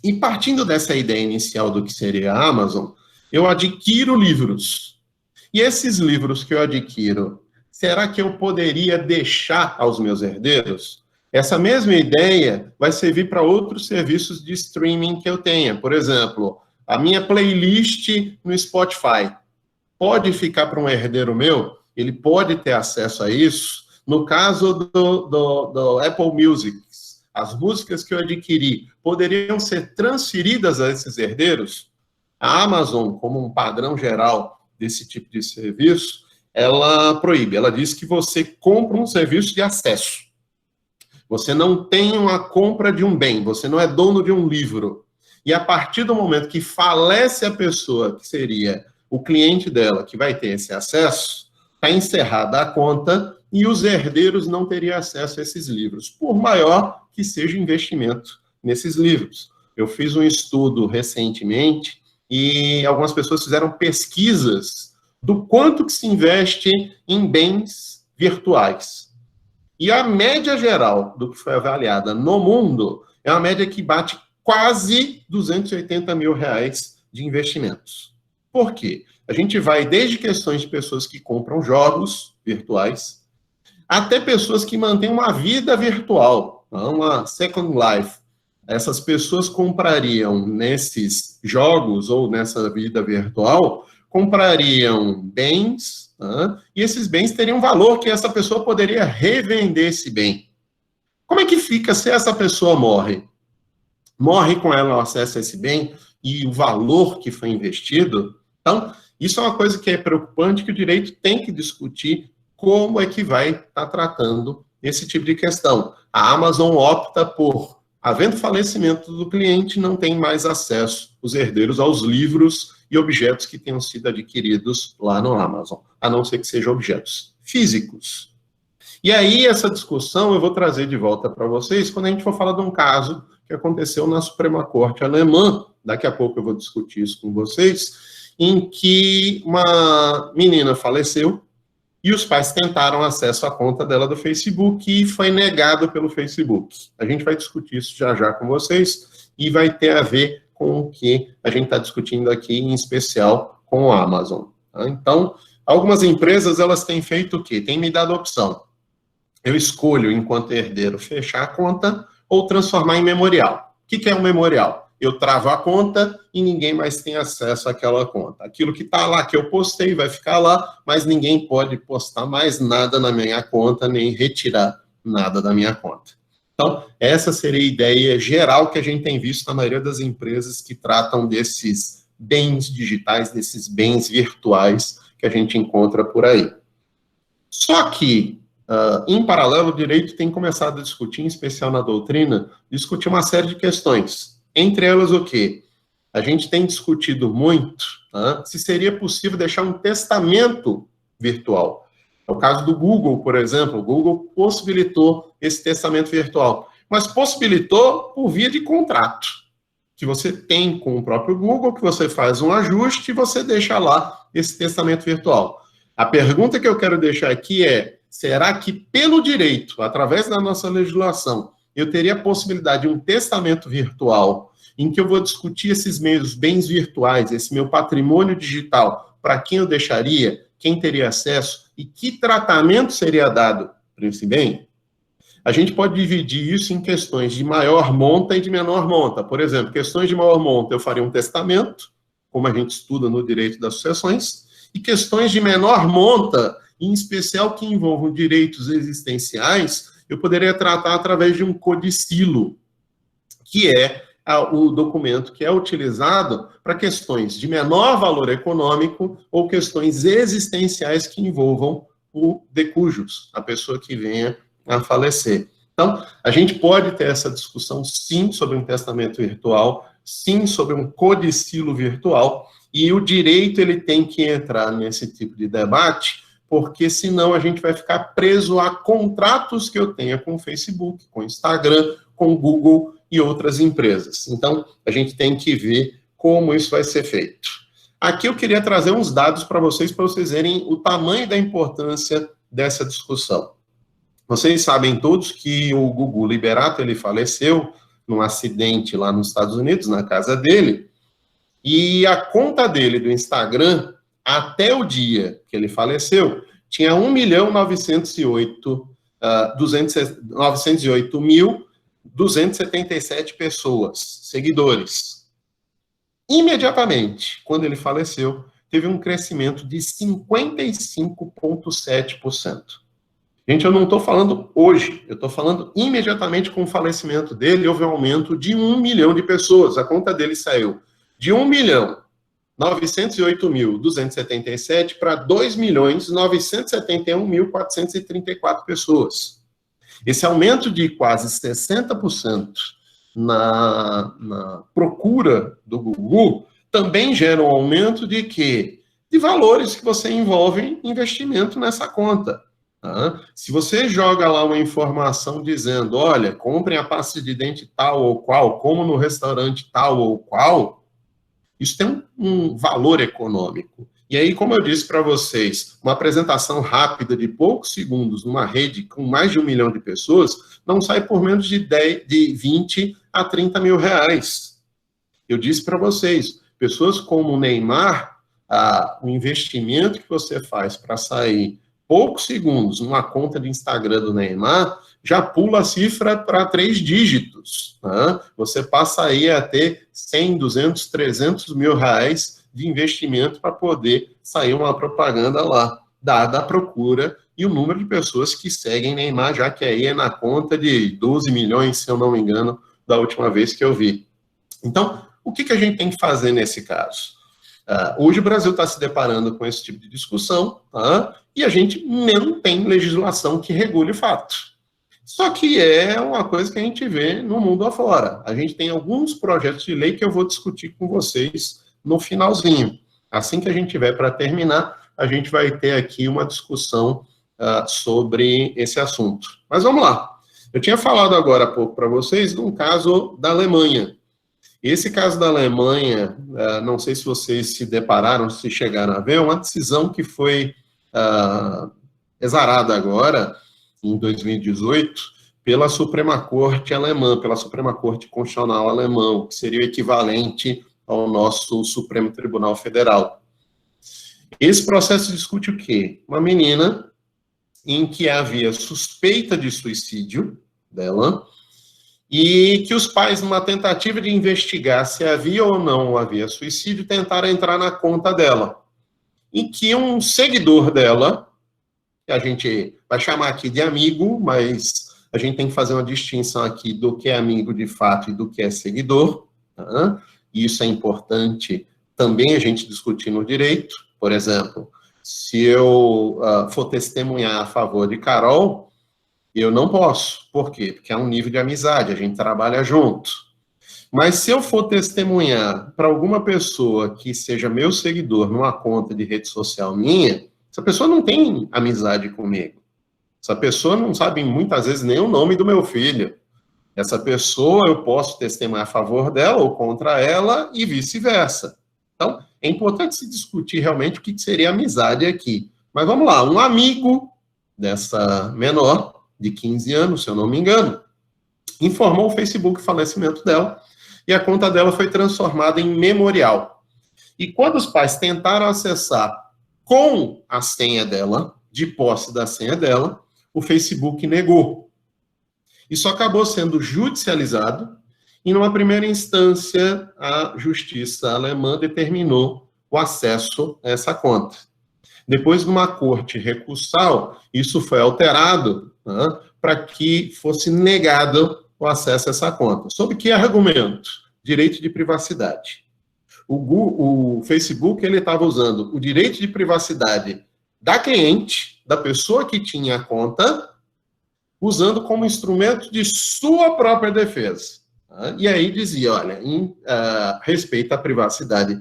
E partindo dessa ideia inicial do que seria a Amazon, eu adquiro livros. E esses livros que eu adquiro, será que eu poderia deixar aos meus herdeiros? Essa mesma ideia vai servir para outros serviços de streaming que eu tenha. Por exemplo, a minha playlist no Spotify pode ficar para um herdeiro meu? Ele pode ter acesso a isso? No caso do Apple Music, as músicas que eu adquiri poderiam ser transferidas a esses herdeiros? A Amazon, como um padrão geral desse tipo de serviço, ela proíbe. Ela diz que você compra um serviço de acesso. Você não tem uma compra de um bem, você não é dono de um livro. E a partir do momento que falece a pessoa, que seria o cliente dela, que vai ter esse acesso, está encerrada a conta e os herdeiros não teriam acesso a esses livros, por maior que seja o investimento nesses livros. Eu fiz um estudo recentemente e algumas pessoas fizeram pesquisas do quanto que se investe em bens virtuais. E a média geral do que foi avaliada no mundo é uma média que bate quase 280 mil reais de investimentos. Por quê? A gente vai desde questões de pessoas que compram jogos virtuais, até pessoas que mantêm uma vida virtual, uma Second Life. Essas pessoas comprariam nesses jogos ou nessa vida virtual, comprariam bens, e esses bens teriam valor que essa pessoa poderia revender esse bem. Como é que fica se essa pessoa morre? Morre com ela o acesso a esse bem e o valor que foi investido? Então, isso é uma coisa que é preocupante, que o direito tem que discutir como é que vai estar tratando esse tipo de questão. A Amazon opta por, havendo falecimento do cliente, não tem mais acesso, os herdeiros, aos livros e objetos que tenham sido adquiridos lá no Amazon, a não ser que sejam objetos físicos. E aí, essa discussão eu vou trazer de volta para vocês quando a gente for falar de um caso que aconteceu na Suprema Corte Alemã, daqui a pouco eu vou discutir isso com vocês, em que uma menina faleceu e os pais tentaram acesso à conta dela do Facebook e foi negado pelo Facebook. A gente vai discutir isso já já com vocês e vai ter a ver com o que a gente está discutindo aqui, em especial com a Amazon. Tá? Então, algumas empresas, elas têm feito o quê? Têm me dado a opção. Eu escolho, enquanto herdeiro, fechar a conta ou transformar em memorial. O que é um memorial? Eu travo a conta e ninguém mais tem acesso àquela conta. Aquilo que está lá, que eu postei, vai ficar lá, mas ninguém pode postar mais nada na minha conta, nem retirar nada da minha conta. Então, essa seria a ideia geral que a gente tem visto na maioria das empresas que tratam desses bens digitais, desses bens virtuais que a gente encontra por aí. Só que, em paralelo, o direito tem começado a discutir, em especial na doutrina, discutir uma série de questões. Entre elas, o quê? A gente tem discutido muito se seria possível deixar um testamento virtual. É o caso do Google, por exemplo. O Google possibilitou esse testamento virtual, mas possibilitou por via de contrato, que você tem com o próprio Google, que você faz um ajuste e você deixa lá esse testamento virtual. A pergunta que eu quero deixar aqui é, será que pelo direito, através da nossa legislação, eu teria a possibilidade de um testamento virtual em que eu vou discutir esses meus bens virtuais, esse meu patrimônio digital, para quem eu deixaria, quem teria acesso e que tratamento seria dado para esse bem? A gente pode dividir isso em questões de maior monta e de menor monta. Por exemplo, questões de maior monta, eu faria um testamento, como a gente estuda no direito das sucessões, e questões de menor monta, em especial que envolvam direitos existenciais, eu poderia tratar através de um codicilo, que é o documento que é utilizado para questões de menor valor econômico ou questões existenciais que envolvam o decujus, a pessoa que venha a falecer. Então, a gente pode ter essa discussão, sim, sobre um testamento virtual, sim, sobre um codicilo virtual, e o direito ele tem que entrar nesse tipo de debate, porque senão a gente vai ficar preso a contratos que eu tenha com o Facebook, com o Instagram, com o Google e outras empresas. Então, a gente tem que ver como isso vai ser feito. Aqui eu queria trazer uns dados para vocês verem o tamanho da importância dessa discussão. Vocês sabem todos que o Gugu Liberato, ele faleceu num acidente lá nos Estados Unidos, na casa dele, e a conta dele do Instagram, até o dia que ele faleceu, tinha 1.908.277 pessoas, seguidores. Imediatamente, quando ele faleceu, teve um crescimento de 55,7%. Gente, eu não estou falando hoje, eu estou falando imediatamente com o falecimento dele, houve um aumento de 1 milhão de pessoas. A conta dele saiu de 1.908.277 para 2.971.434 pessoas. Esse aumento de quase 60% na procura do Gugu também gera um aumento de quê? De valores que você envolve em investimento nessa conta. Se você joga lá uma informação dizendo, olha, comprem a pasta de dente tal ou qual, como no restaurante tal ou qual, isso tem um valor econômico. E aí, como eu disse para vocês, uma apresentação rápida de poucos segundos numa rede com mais de 1 milhão de pessoas não sai por menos de 20 a 30 mil reais. Eu disse para vocês, pessoas como o Neymar, o investimento que você faz para sair poucos segundos numa conta de Instagram do Neymar, já pula a cifra para 3 dígitos. Você passa aí a ter 100, 200, 300 mil reais de investimento para poder sair uma propaganda lá, dada a procura e o número de pessoas que seguem Neymar, já que aí é na conta de 12 milhões, se eu não me engano, da última vez que eu vi. Então, o que a gente tem que fazer nesse caso? Hoje o Brasil está se deparando com esse tipo de discussão, e a gente não tem legislação que regule o fato. Só que é uma coisa que a gente vê no mundo afora. A gente tem alguns projetos de lei que eu vou discutir com vocês no finalzinho. Assim que a gente tiver para terminar, a gente vai ter aqui uma discussão sobre esse assunto. Mas vamos lá. Eu tinha falado agora há pouco para vocês de um caso da Alemanha. Esse caso da Alemanha, não sei se vocês se depararam, se chegaram a ver, uma decisão que foi exarada agora, em 2018, pela Suprema Corte alemã, pela Suprema Corte Constitucional alemã, que seria o equivalente ao nosso Supremo Tribunal Federal. Esse processo discute o quê? Uma menina em que havia suspeita de suicídio dela, e que os pais, numa tentativa de investigar se havia ou não havia suicídio, tentaram entrar na conta dela. E que um seguidor dela, que a gente vai chamar aqui de amigo, mas a gente tem que fazer uma distinção aqui do que é amigo de fato e do que é seguidor, tá? E isso é importante também a gente discutir no direito. Por exemplo, se eu for testemunhar a favor de Carol, eu não posso. Por quê? Porque é um nível de amizade, a gente trabalha junto. Mas se eu for testemunhar para alguma pessoa que seja meu seguidor numa conta de rede social minha, essa pessoa não tem amizade comigo. Essa pessoa não sabe muitas vezes nem o nome do meu filho. Essa pessoa eu posso testemunhar a favor dela ou contra ela e vice-versa. Então, é importante se discutir realmente o que seria amizade aqui. Mas vamos lá, um amigo dessa menor, de 15 anos, se eu não me engano, informou o Facebook o falecimento dela e a conta dela foi transformada em memorial. E quando os pais tentaram acessar com a senha dela, de posse da senha dela, o Facebook negou. Isso acabou sendo judicializado e, numa primeira instância, a justiça alemã determinou o acesso a essa conta. Depois, numa corte recursal, isso foi alterado, né, para que fosse negado o acesso a essa conta. Sob que argumento? Direito de privacidade. O Facebook ele estava usando o direito de privacidade da cliente, da pessoa que tinha a conta, usando como instrumento de sua própria defesa. Tá? E aí dizia, olha, em respeito à privacidade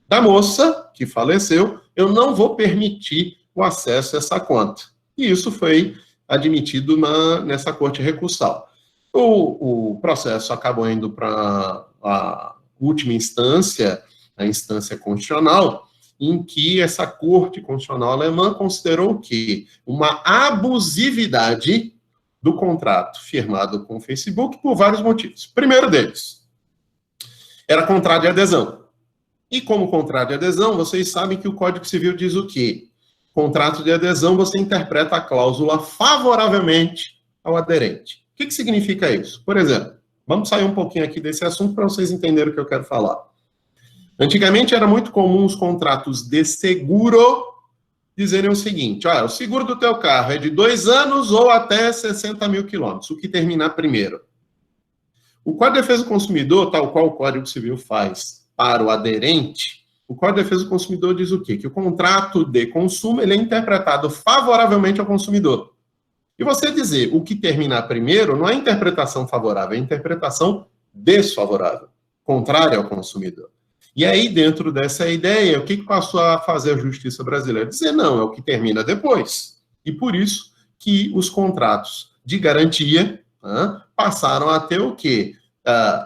da moça que faleceu, eu não vou permitir o acesso a essa conta. E isso foi admitido nessa corte recursal. O processo acabou indo para a última instância, a instância constitucional, em que essa corte constitucional alemã considerou que uma abusividade do contrato firmado com o Facebook por vários motivos. Primeiro deles, era contrato de adesão. E como contrato de adesão, vocês sabem que o Código Civil diz o quê? Contrato de adesão, você interpreta a cláusula favoravelmente ao aderente. O que significa isso? Por exemplo, vamos sair um pouquinho aqui desse assunto para vocês entenderem o que eu quero falar. Antigamente era muito comum os contratos de seguro dizerem o seguinte, o seguro do teu carro é de 2 anos ou até 60 mil quilômetros, o que terminar primeiro. O Código de Defesa do Consumidor, tal qual o Código Civil faz para o aderente, o Código de Defesa do Consumidor diz o quê? Que o contrato de consumo ele é interpretado favoravelmente ao consumidor. E você dizer o que terminar primeiro não é interpretação favorável, é interpretação desfavorável, contrária ao consumidor. E aí, dentro dessa ideia, o que passou a fazer a justiça brasileira? Dizer, não, é o que termina depois. E por isso que os contratos de garantia passaram a ter o quê?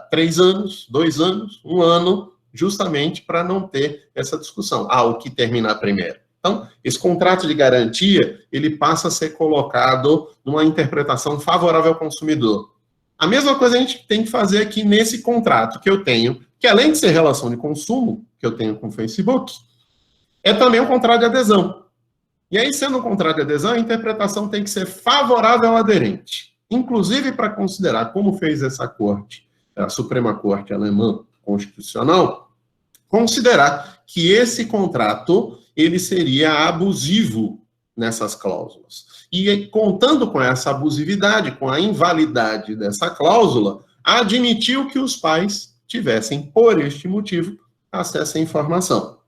3 anos, 2 anos, 1 ano, justamente para não ter essa discussão. O que terminar primeiro. Então, esse contrato de garantia, ele passa a ser colocado numa interpretação favorável ao consumidor. A mesma coisa a gente tem que fazer aqui nesse contrato que eu tenho, que além de ser relação de consumo, que eu tenho com o Facebook, é também um contrato de adesão. E aí, sendo um contrato de adesão, a interpretação tem que ser favorável ao aderente. Inclusive, para considerar, como fez essa corte, a Suprema Corte Alemã Constitucional, considerar que esse contrato, ele seria abusivo nessas cláusulas. E contando com essa abusividade, com a invalidade dessa cláusula, admitiu que os pais tivessem, por este motivo, acesso à informação.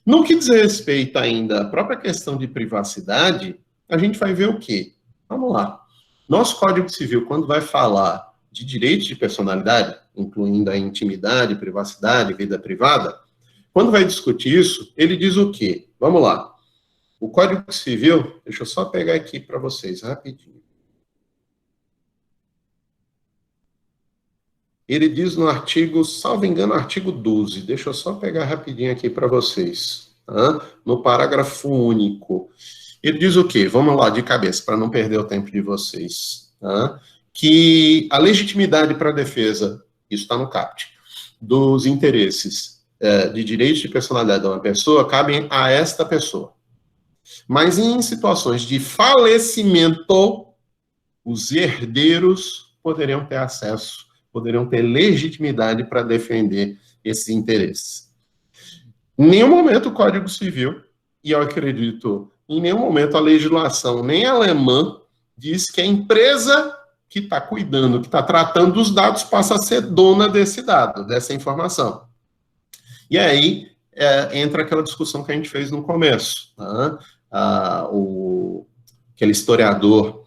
No que diz respeito ainda à própria questão de privacidade, a gente vai ver o quê? Vamos lá. Nosso Código Civil, quando vai falar de direitos de personalidade, incluindo a intimidade, privacidade, vida privada, quando vai discutir isso, ele diz o quê? Vamos lá. O Código Civil, deixa eu só pegar aqui para vocês, rapidinho. Ele diz no artigo, salvo engano, artigo 12, deixa eu só pegar rapidinho aqui para vocês, tá? No parágrafo único. Ele diz o quê? Vamos lá, de cabeça, para não perder o tempo de vocês. Tá? Que a legitimidade para a defesa, isso está no CAPT, dos interesses de direitos de personalidade de uma pessoa, cabem a esta pessoa. Mas em situações de falecimento, os herdeiros poderiam ter acesso, poderiam ter legitimidade para defender esses interesses. Em nenhum momento o Código Civil, e eu acredito, em nenhum momento a legislação, nem alemã, diz que a empresa que está cuidando, que está tratando dos dados, passa a ser dona desse dado, dessa informação. E aí entra aquela discussão que a gente fez no começo. Tá? Aquele historiador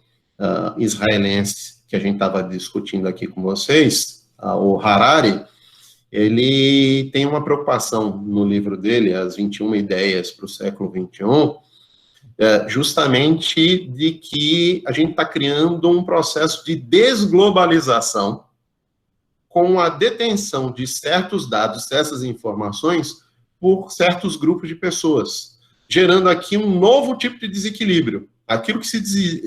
israelense que a gente estava discutindo aqui com vocês, o Harari, ele tem uma preocupação no livro dele, As 21 Ideias para o Século XXI, justamente de que a gente está criando um processo de desglobalização com a detenção de certos dados, dessas informações, por certos grupos de pessoas, gerando aqui um novo tipo de desequilíbrio. Aquilo que se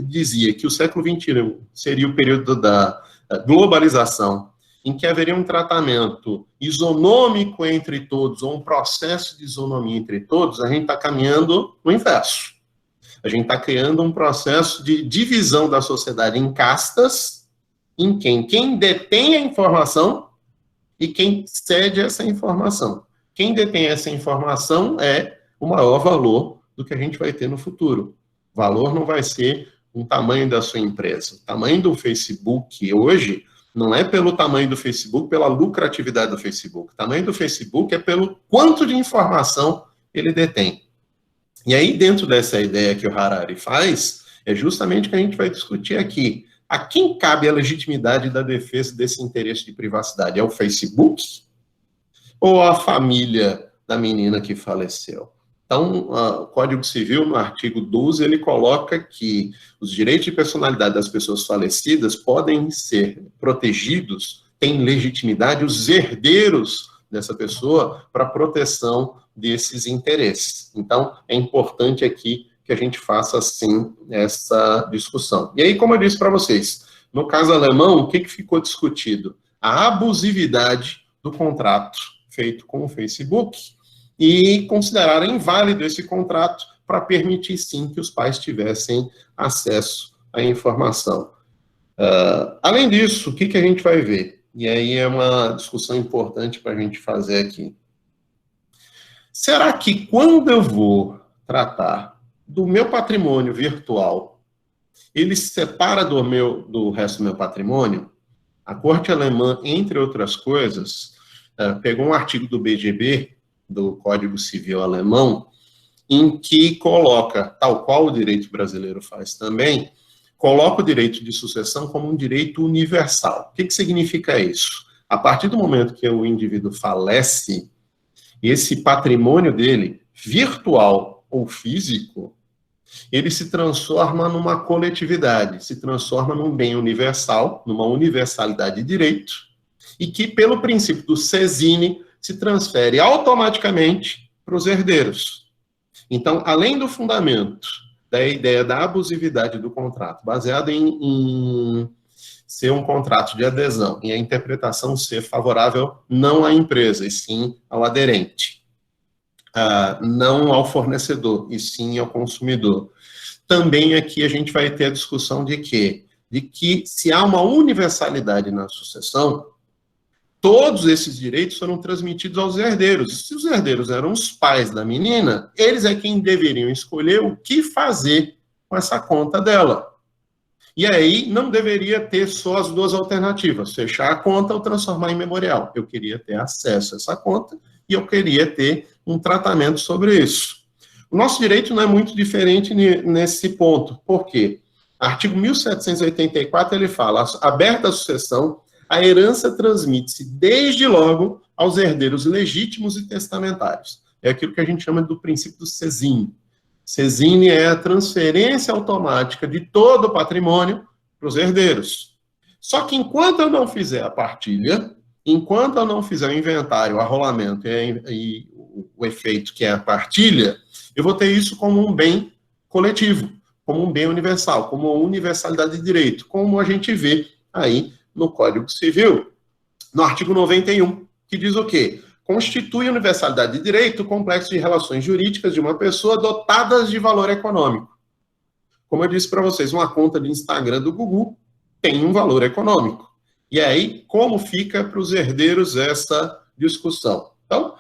dizia que o século XXI seria o período da globalização, em que haveria um tratamento isonômico entre todos, ou um processo de isonomia entre todos, a gente está caminhando no inverso. A gente está criando um processo de divisão da sociedade em castas, em quem detém a informação e quem cede essa informação. Quem detém essa informação é o maior valor do que a gente vai ter no futuro. O valor não vai ser o tamanho da sua empresa. O tamanho do Facebook hoje não é pelo tamanho do Facebook, pela lucratividade do Facebook. O tamanho do Facebook é pelo quanto de informação ele detém. E aí, dentro dessa ideia que o Harari faz, é justamente o que a gente vai discutir aqui. A quem cabe a legitimidade da defesa desse interesse de privacidade? É o Facebook? Ou a família da menina que faleceu? Então, o Código Civil, no artigo 12, ele coloca que os direitos de personalidade das pessoas falecidas podem ser protegidos, têm legitimidade, os herdeiros dessa pessoa, para proteção desses interesses. Então, é importante aqui que a gente faça, assim, essa discussão. E aí, como eu disse para vocês, no caso alemão, o que ficou discutido? A abusividade do contrato feito com o Facebook e consideraram inválido esse contrato para permitir, sim, que os pais tivessem acesso à informação. Além disso, o que a gente vai ver? E aí é uma discussão importante para a gente fazer aqui. Será que quando eu vou tratar do meu patrimônio virtual, ele se separa do resto do meu patrimônio? A Corte Alemã, entre outras coisas, pegou um artigo do BGB, do Código Civil Alemão, em que coloca, tal qual o direito brasileiro faz também, coloca o direito de sucessão como um direito universal. O que significa isso? A partir do momento que o indivíduo falece, esse patrimônio dele, virtual ou físico, ele se transforma numa coletividade, se transforma num bem universal, numa universalidade de direito, e que, pelo princípio do Sezine, se transfere automaticamente para os herdeiros. Então, além do fundamento da ideia da abusividade do contrato, baseado em ser um contrato de adesão e a interpretação ser favorável não à empresa, e sim ao aderente, não ao fornecedor, e sim ao consumidor. Também aqui a gente vai ter a discussão de que se há uma universalidade na sucessão, todos esses direitos foram transmitidos aos herdeiros. Se os herdeiros eram os pais da menina, eles é quem deveriam escolher o que fazer com essa conta dela. E aí não deveria ter só as duas alternativas, fechar a conta ou transformar em memorial. Eu queria ter acesso a essa conta e eu queria ter um tratamento sobre isso. O nosso direito não é muito diferente nesse ponto. Por quê? Artigo 1784, ele fala, aberta a sucessão, a herança transmite-se desde logo aos herdeiros legítimos e testamentários. É aquilo que a gente chama do princípio do Sezin. Cesine é a transferência automática de todo o patrimônio para os herdeiros. Só que enquanto eu não fizer a partilha, enquanto eu não fizer o inventário, o arrolamento e o efeito que é a partilha, eu vou ter isso como um bem coletivo, como um bem universal, como uma universalidade de direito, como a gente vê aí no Código Civil, no artigo 91, que diz o quê? Constitui universalidade de direito o complexo de relações jurídicas de uma pessoa dotadas de valor econômico. Como eu disse para vocês, uma conta de Instagram do Google tem um valor econômico. E aí, como fica para os herdeiros essa discussão? Então,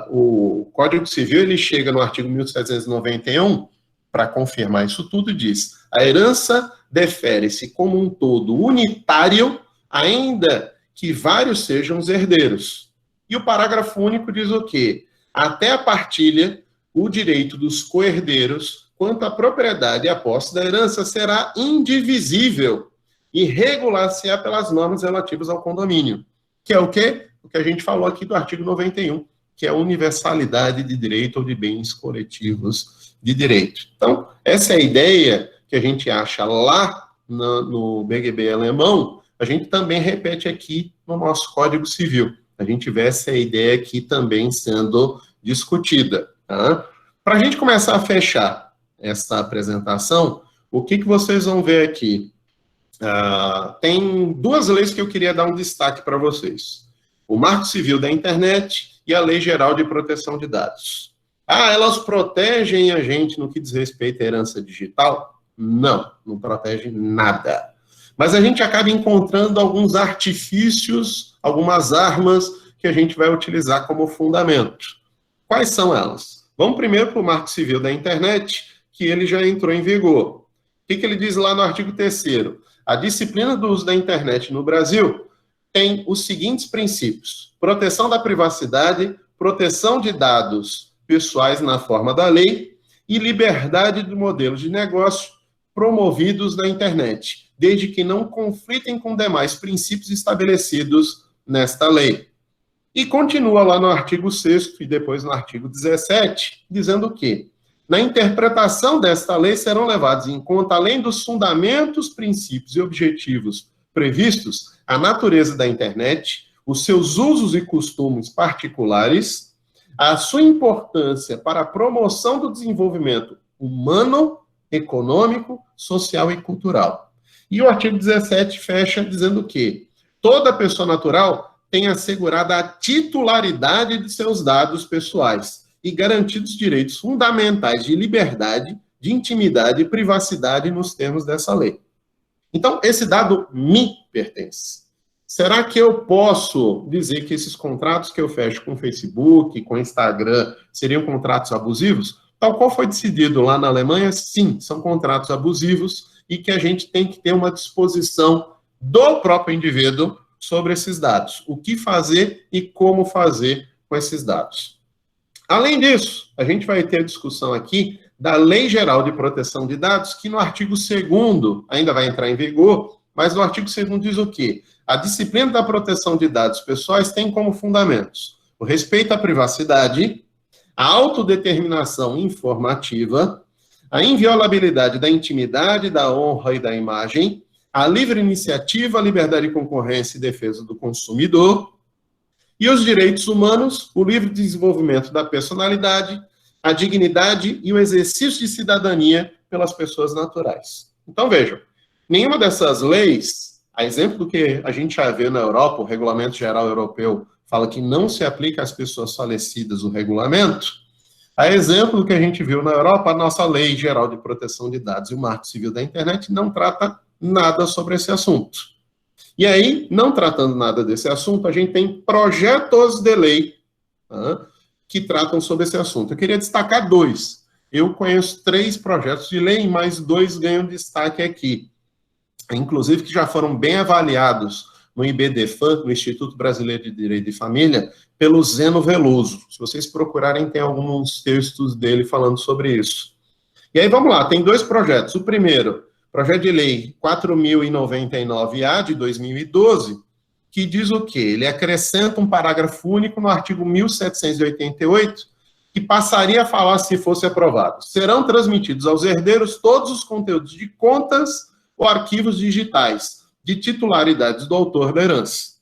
o Código Civil ele chega no artigo 1791 para confirmar isso tudo e diz: a herança defere-se como um todo unitário, ainda que vários sejam os herdeiros. E o parágrafo único diz o quê? Até a partilha, o direito dos co-herdeiros quanto à propriedade e à posse da herança será indivisível e regular-se-á pelas normas relativas ao condomínio. Que é o quê? O que a gente falou aqui do artigo 91, que é a universalidade de direito ou de bens coletivos de direito. Então, essa é a ideia que a gente acha lá no BGB alemão, a gente também repete aqui no nosso Código Civil. A gente vê essa ideia aqui também sendo discutida. Tá? Para a gente começar a fechar essa apresentação, o que vocês vão ver aqui? Tem duas leis que eu queria dar um destaque para vocês. O Marco Civil da Internet e a Lei Geral de Proteção de Dados. Elas protegem a gente no que diz respeito à herança digital? Não, não protegem nada. Mas a gente acaba encontrando alguns artifícios, algumas armas que a gente vai utilizar como fundamento. Quais são elas? Vamos primeiro para o Marco Civil da Internet, que ele já entrou em vigor. O que ele diz lá no artigo 3º? A disciplina do uso da internet no Brasil tem os seguintes princípios: proteção da privacidade, proteção de dados pessoais na forma da lei e liberdade do modelo de negócio promovidos na internet, desde que não conflitem com demais princípios estabelecidos nesta lei. E continua lá no artigo 6º e depois no artigo 17, dizendo o quê? Na interpretação desta lei serão levados em conta, além dos fundamentos, princípios e objetivos previstos, a natureza da internet, os seus usos e costumes particulares, a sua importância para a promoção do desenvolvimento humano, econômico, social e cultural. E o artigo 17 fecha dizendo que toda pessoa natural tem assegurada a titularidade de seus dados pessoais e garantidos direitos fundamentais de liberdade, de intimidade e privacidade nos termos dessa lei. Então, esse dado me pertence. Será que eu posso dizer que esses contratos que eu fecho com o Facebook, com o Instagram, seriam contratos abusivos? Tal qual foi decidido lá na Alemanha, sim, são contratos abusivos e que a gente tem que ter uma disposição do próprio indivíduo sobre esses dados. O que fazer e como fazer com esses dados. Além disso, a gente vai ter a discussão aqui da Lei Geral de Proteção de Dados, que no artigo 2º ainda vai entrar em vigor, mas no artigo 2º diz o quê? A disciplina da proteção de dados pessoais tem como fundamentos o respeito à privacidade, a autodeterminação informativa, a inviolabilidade da intimidade, da honra e da imagem, a livre iniciativa, a liberdade de concorrência e defesa do consumidor, e os direitos humanos, o livre desenvolvimento da personalidade, a dignidade e o exercício de cidadania pelas pessoas naturais. Então, vejam, nenhuma dessas leis, a exemplo do que a gente já vê na Europa, o Regulamento Geral Europeu fala que não se aplica às pessoas falecidas o regulamento, a exemplo do que a gente viu na Europa, a nossa Lei Geral de Proteção de Dados e o Marco Civil da Internet não trata nada sobre esse assunto. E aí, não tratando nada desse assunto, a gente tem projetos de lei que tratam sobre esse assunto. Eu queria destacar 2. Eu conheço 3 projetos de lei, mas 2 ganham destaque aqui. Inclusive, que já foram bem avaliados no IBDFAM, no Instituto Brasileiro de Direito de Família, pelo Zeno Veloso. Se vocês procurarem, tem alguns textos dele falando sobre isso. E aí, vamos lá, tem 2 projetos. O primeiro, projeto de lei 4.099-A, de 2012, que diz o quê? Ele acrescenta um parágrafo único no artigo 1788, que passaria a falar se fosse aprovado. Serão transmitidos aos herdeiros todos os conteúdos de contas ou arquivos digitais de titularidades do autor da herança.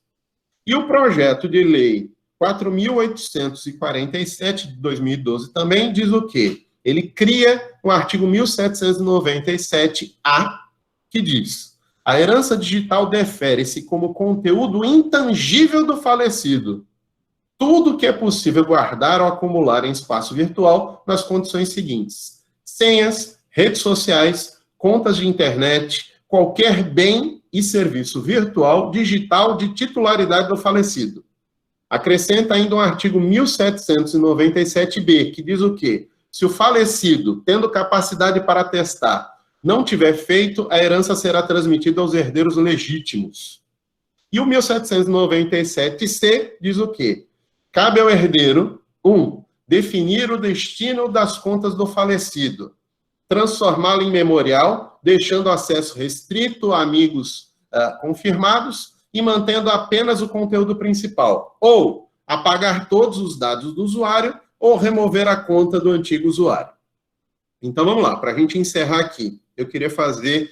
E o projeto de lei 4.847 de 2012 também diz o quê? Ele cria o artigo 1797-A, que diz: a herança digital defere-se como conteúdo intangível do falecido, tudo que é possível guardar ou acumular em espaço virtual nas condições seguintes: senhas, redes sociais, contas de internet, qualquer bem e serviço virtual, digital de titularidade do falecido. Acrescenta ainda um artigo 1797-B, que diz o quê? Se o falecido, tendo capacidade para atestar, não tiver feito, a herança será transmitida aos herdeiros legítimos. E o 1797-C diz o quê? Cabe ao herdeiro, 1. Definir o destino das contas do falecido, transformá-lo em memorial, deixando acesso restrito a amigos confirmados e mantendo apenas o conteúdo principal, ou apagar todos os dados do usuário ou remover a conta do antigo usuário. Então, vamos lá, para a gente encerrar aqui, eu queria fazer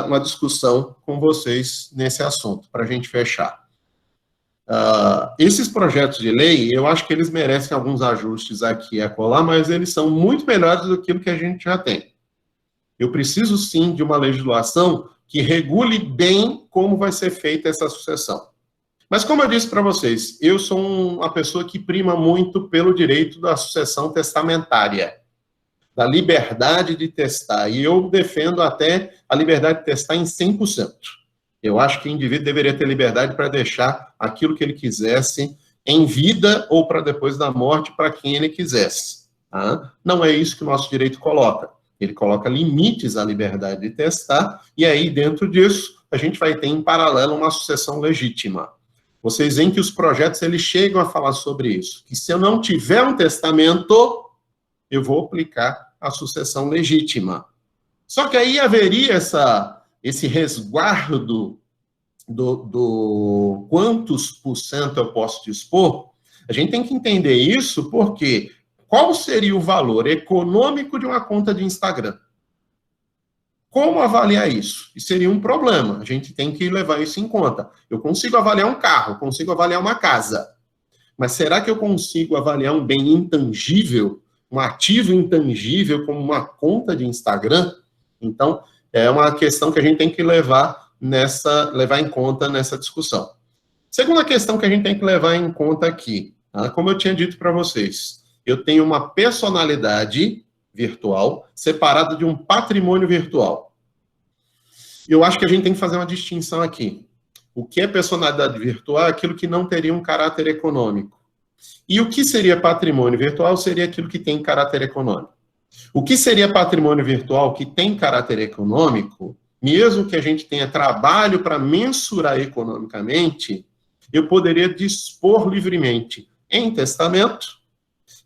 uma discussão com vocês nesse assunto, para a gente fechar. Esses projetos de lei, eu acho que eles merecem alguns ajustes aqui e acolá, mas eles são muito melhores do que o que a gente já tem. Eu preciso, sim, de uma legislação que regule bem como vai ser feita essa sucessão. Mas, como eu disse para vocês, eu sou uma pessoa que prima muito pelo direito da sucessão testamentária, da liberdade de testar, e eu defendo até a liberdade de testar em 100%. Eu acho que o indivíduo deveria ter liberdade para deixar aquilo que ele quisesse em vida ou para depois da morte para quem ele quisesse. Tá? Não é isso que o nosso direito coloca. Ele coloca limites à liberdade de testar, e aí, dentro disso, a gente vai ter em paralelo uma sucessão legítima. Vocês veem que os projetos, eles chegam a falar sobre isso, que se eu não tiver um testamento, eu vou aplicar a sucessão legítima. Só que aí haveria esse resguardo do quantos por cento eu posso dispor. A gente tem que entender isso porque qual seria o valor econômico de uma conta de Instagram? Como avaliar isso? Isso seria um problema, a gente tem que levar isso em conta. Eu consigo avaliar um carro, consigo avaliar uma casa, mas será que eu consigo avaliar um bem intangível, um ativo intangível como uma conta de Instagram? Então, é uma questão que a gente tem que levar em conta nessa discussão. Segunda questão que a gente tem que levar em conta aqui, tá? Como eu tinha dito para vocês, eu tenho uma personalidade virtual separada de um patrimônio virtual. Eu acho que a gente tem que fazer uma distinção aqui. O que é personalidade virtual é aquilo que não teria um caráter econômico. E o que seria patrimônio virtual seria aquilo que tem caráter econômico. O que seria patrimônio virtual que tem caráter econômico, mesmo que a gente tenha trabalho para mensurar economicamente, eu poderia dispor livremente em testamento,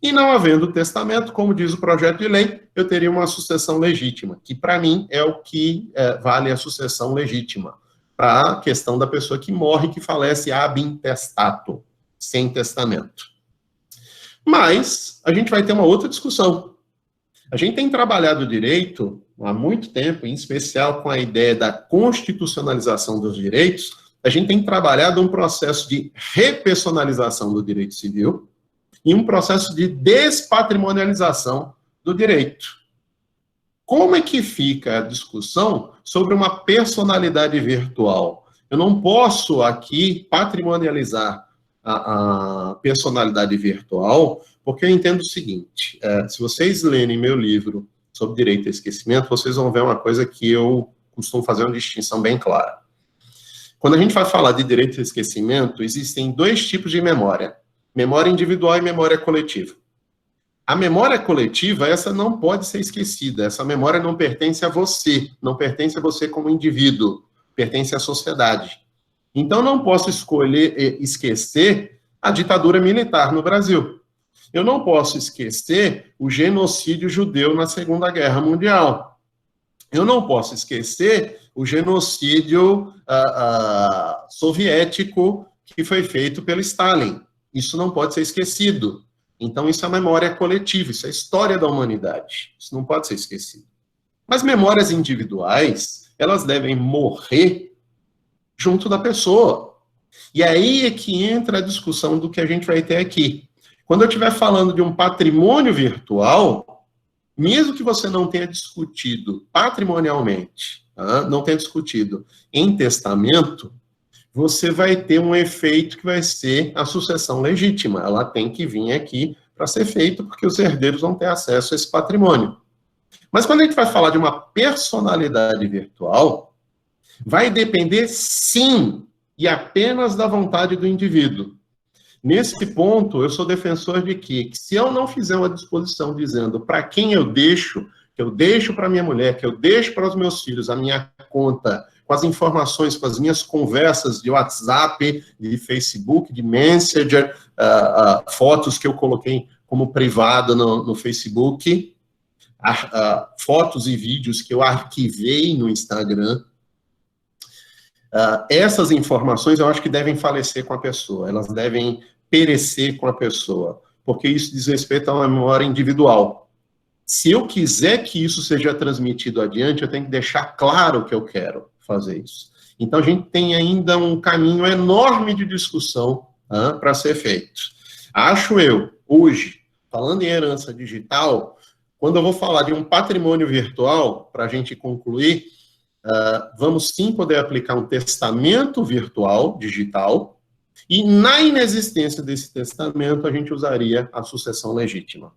e não havendo testamento, como diz o projeto de lei, eu teria uma sucessão legítima, que para mim é o que vale a sucessão legítima, para a questão da pessoa que morre, que falece ab intestato, sem testamento. Mas a gente vai ter uma outra discussão. A gente tem trabalhado o direito há muito tempo, em especial com a ideia da constitucionalização dos direitos, a gente tem trabalhado um processo de repersonalização do direito civil e um processo de despatrimonialização do direito. Como é que fica a discussão sobre uma personalidade virtual? Eu não posso aqui patrimonializar a personalidade virtual, porque eu entendo o seguinte, se vocês lerem meu livro sobre direito ao esquecimento, vocês vão ver uma coisa que eu costumo fazer uma distinção bem clara. Quando a gente vai falar de direito ao esquecimento, existem dois tipos de memória. Memória individual e memória coletiva. A memória coletiva, essa não pode ser esquecida. Essa memória não pertence a você, não pertence a você como indivíduo, pertence à sociedade. Então, não posso esquecer a ditadura militar no Brasil. Eu não posso esquecer o genocídio judeu na Segunda Guerra Mundial. Eu não posso esquecer o genocídio soviético que foi feito pelo Stalin. Isso não pode ser esquecido. Então, isso é memória coletiva, isso é história da humanidade. Isso não pode ser esquecido. Mas memórias individuais, elas devem morrer junto da pessoa. E aí é que entra a discussão do que a gente vai ter aqui. Quando eu estiver falando de um patrimônio virtual, mesmo que você não tenha discutido patrimonialmente, não tenha discutido em testamento, você vai ter um efeito que vai ser a sucessão legítima. Ela tem que vir aqui para ser feita, porque os herdeiros vão ter acesso a esse patrimônio. Mas quando a gente vai falar de uma personalidade virtual, vai depender, sim, e apenas da vontade do indivíduo. Nesse ponto, eu sou defensor de que se eu não fizer uma disposição dizendo para quem eu deixo, que eu deixo para minha mulher, que eu deixo para os meus filhos a minha conta, com as informações, com as minhas conversas de WhatsApp, de Facebook, de Messenger, fotos que eu coloquei como privado no Facebook, fotos e vídeos que eu arquivei no Instagram, essas informações eu acho que devem falecer com a pessoa, elas devem perecer com a pessoa, porque isso diz respeito a uma memória individual. Se eu quiser que isso seja transmitido adiante, eu tenho que deixar claro que eu quero fazer isso. Então, a gente tem ainda um caminho enorme de discussão para ser feito. Acho eu, hoje, falando em herança digital, quando eu vou falar de um patrimônio virtual, para a gente concluir, vamos sim poder aplicar um testamento virtual, digital, e na inexistência desse testamento, a gente usaria a sucessão legítima.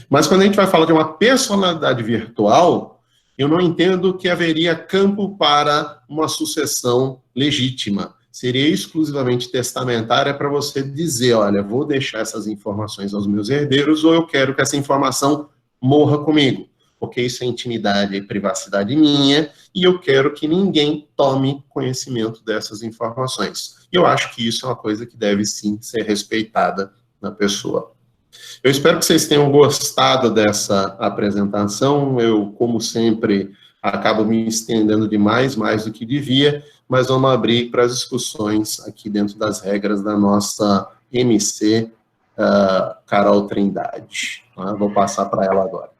Mas quando a gente vai falar de uma personalidade virtual, eu não entendo que haveria campo para uma sucessão legítima. Seria exclusivamente testamentária para você dizer, olha, vou deixar essas informações aos meus herdeiros ou eu quero que essa informação morra comigo, porque isso é intimidade e privacidade minha e eu quero que ninguém tome conhecimento dessas informações. E eu acho que isso é uma coisa que deve sim ser respeitada na pessoa. Eu espero que vocês tenham gostado dessa apresentação. Eu, como sempre, acabo me estendendo demais, mais do que devia, mas vamos abrir para as discussões aqui dentro das regras da nossa MC, Carol Trindade. Vou passar para ela agora.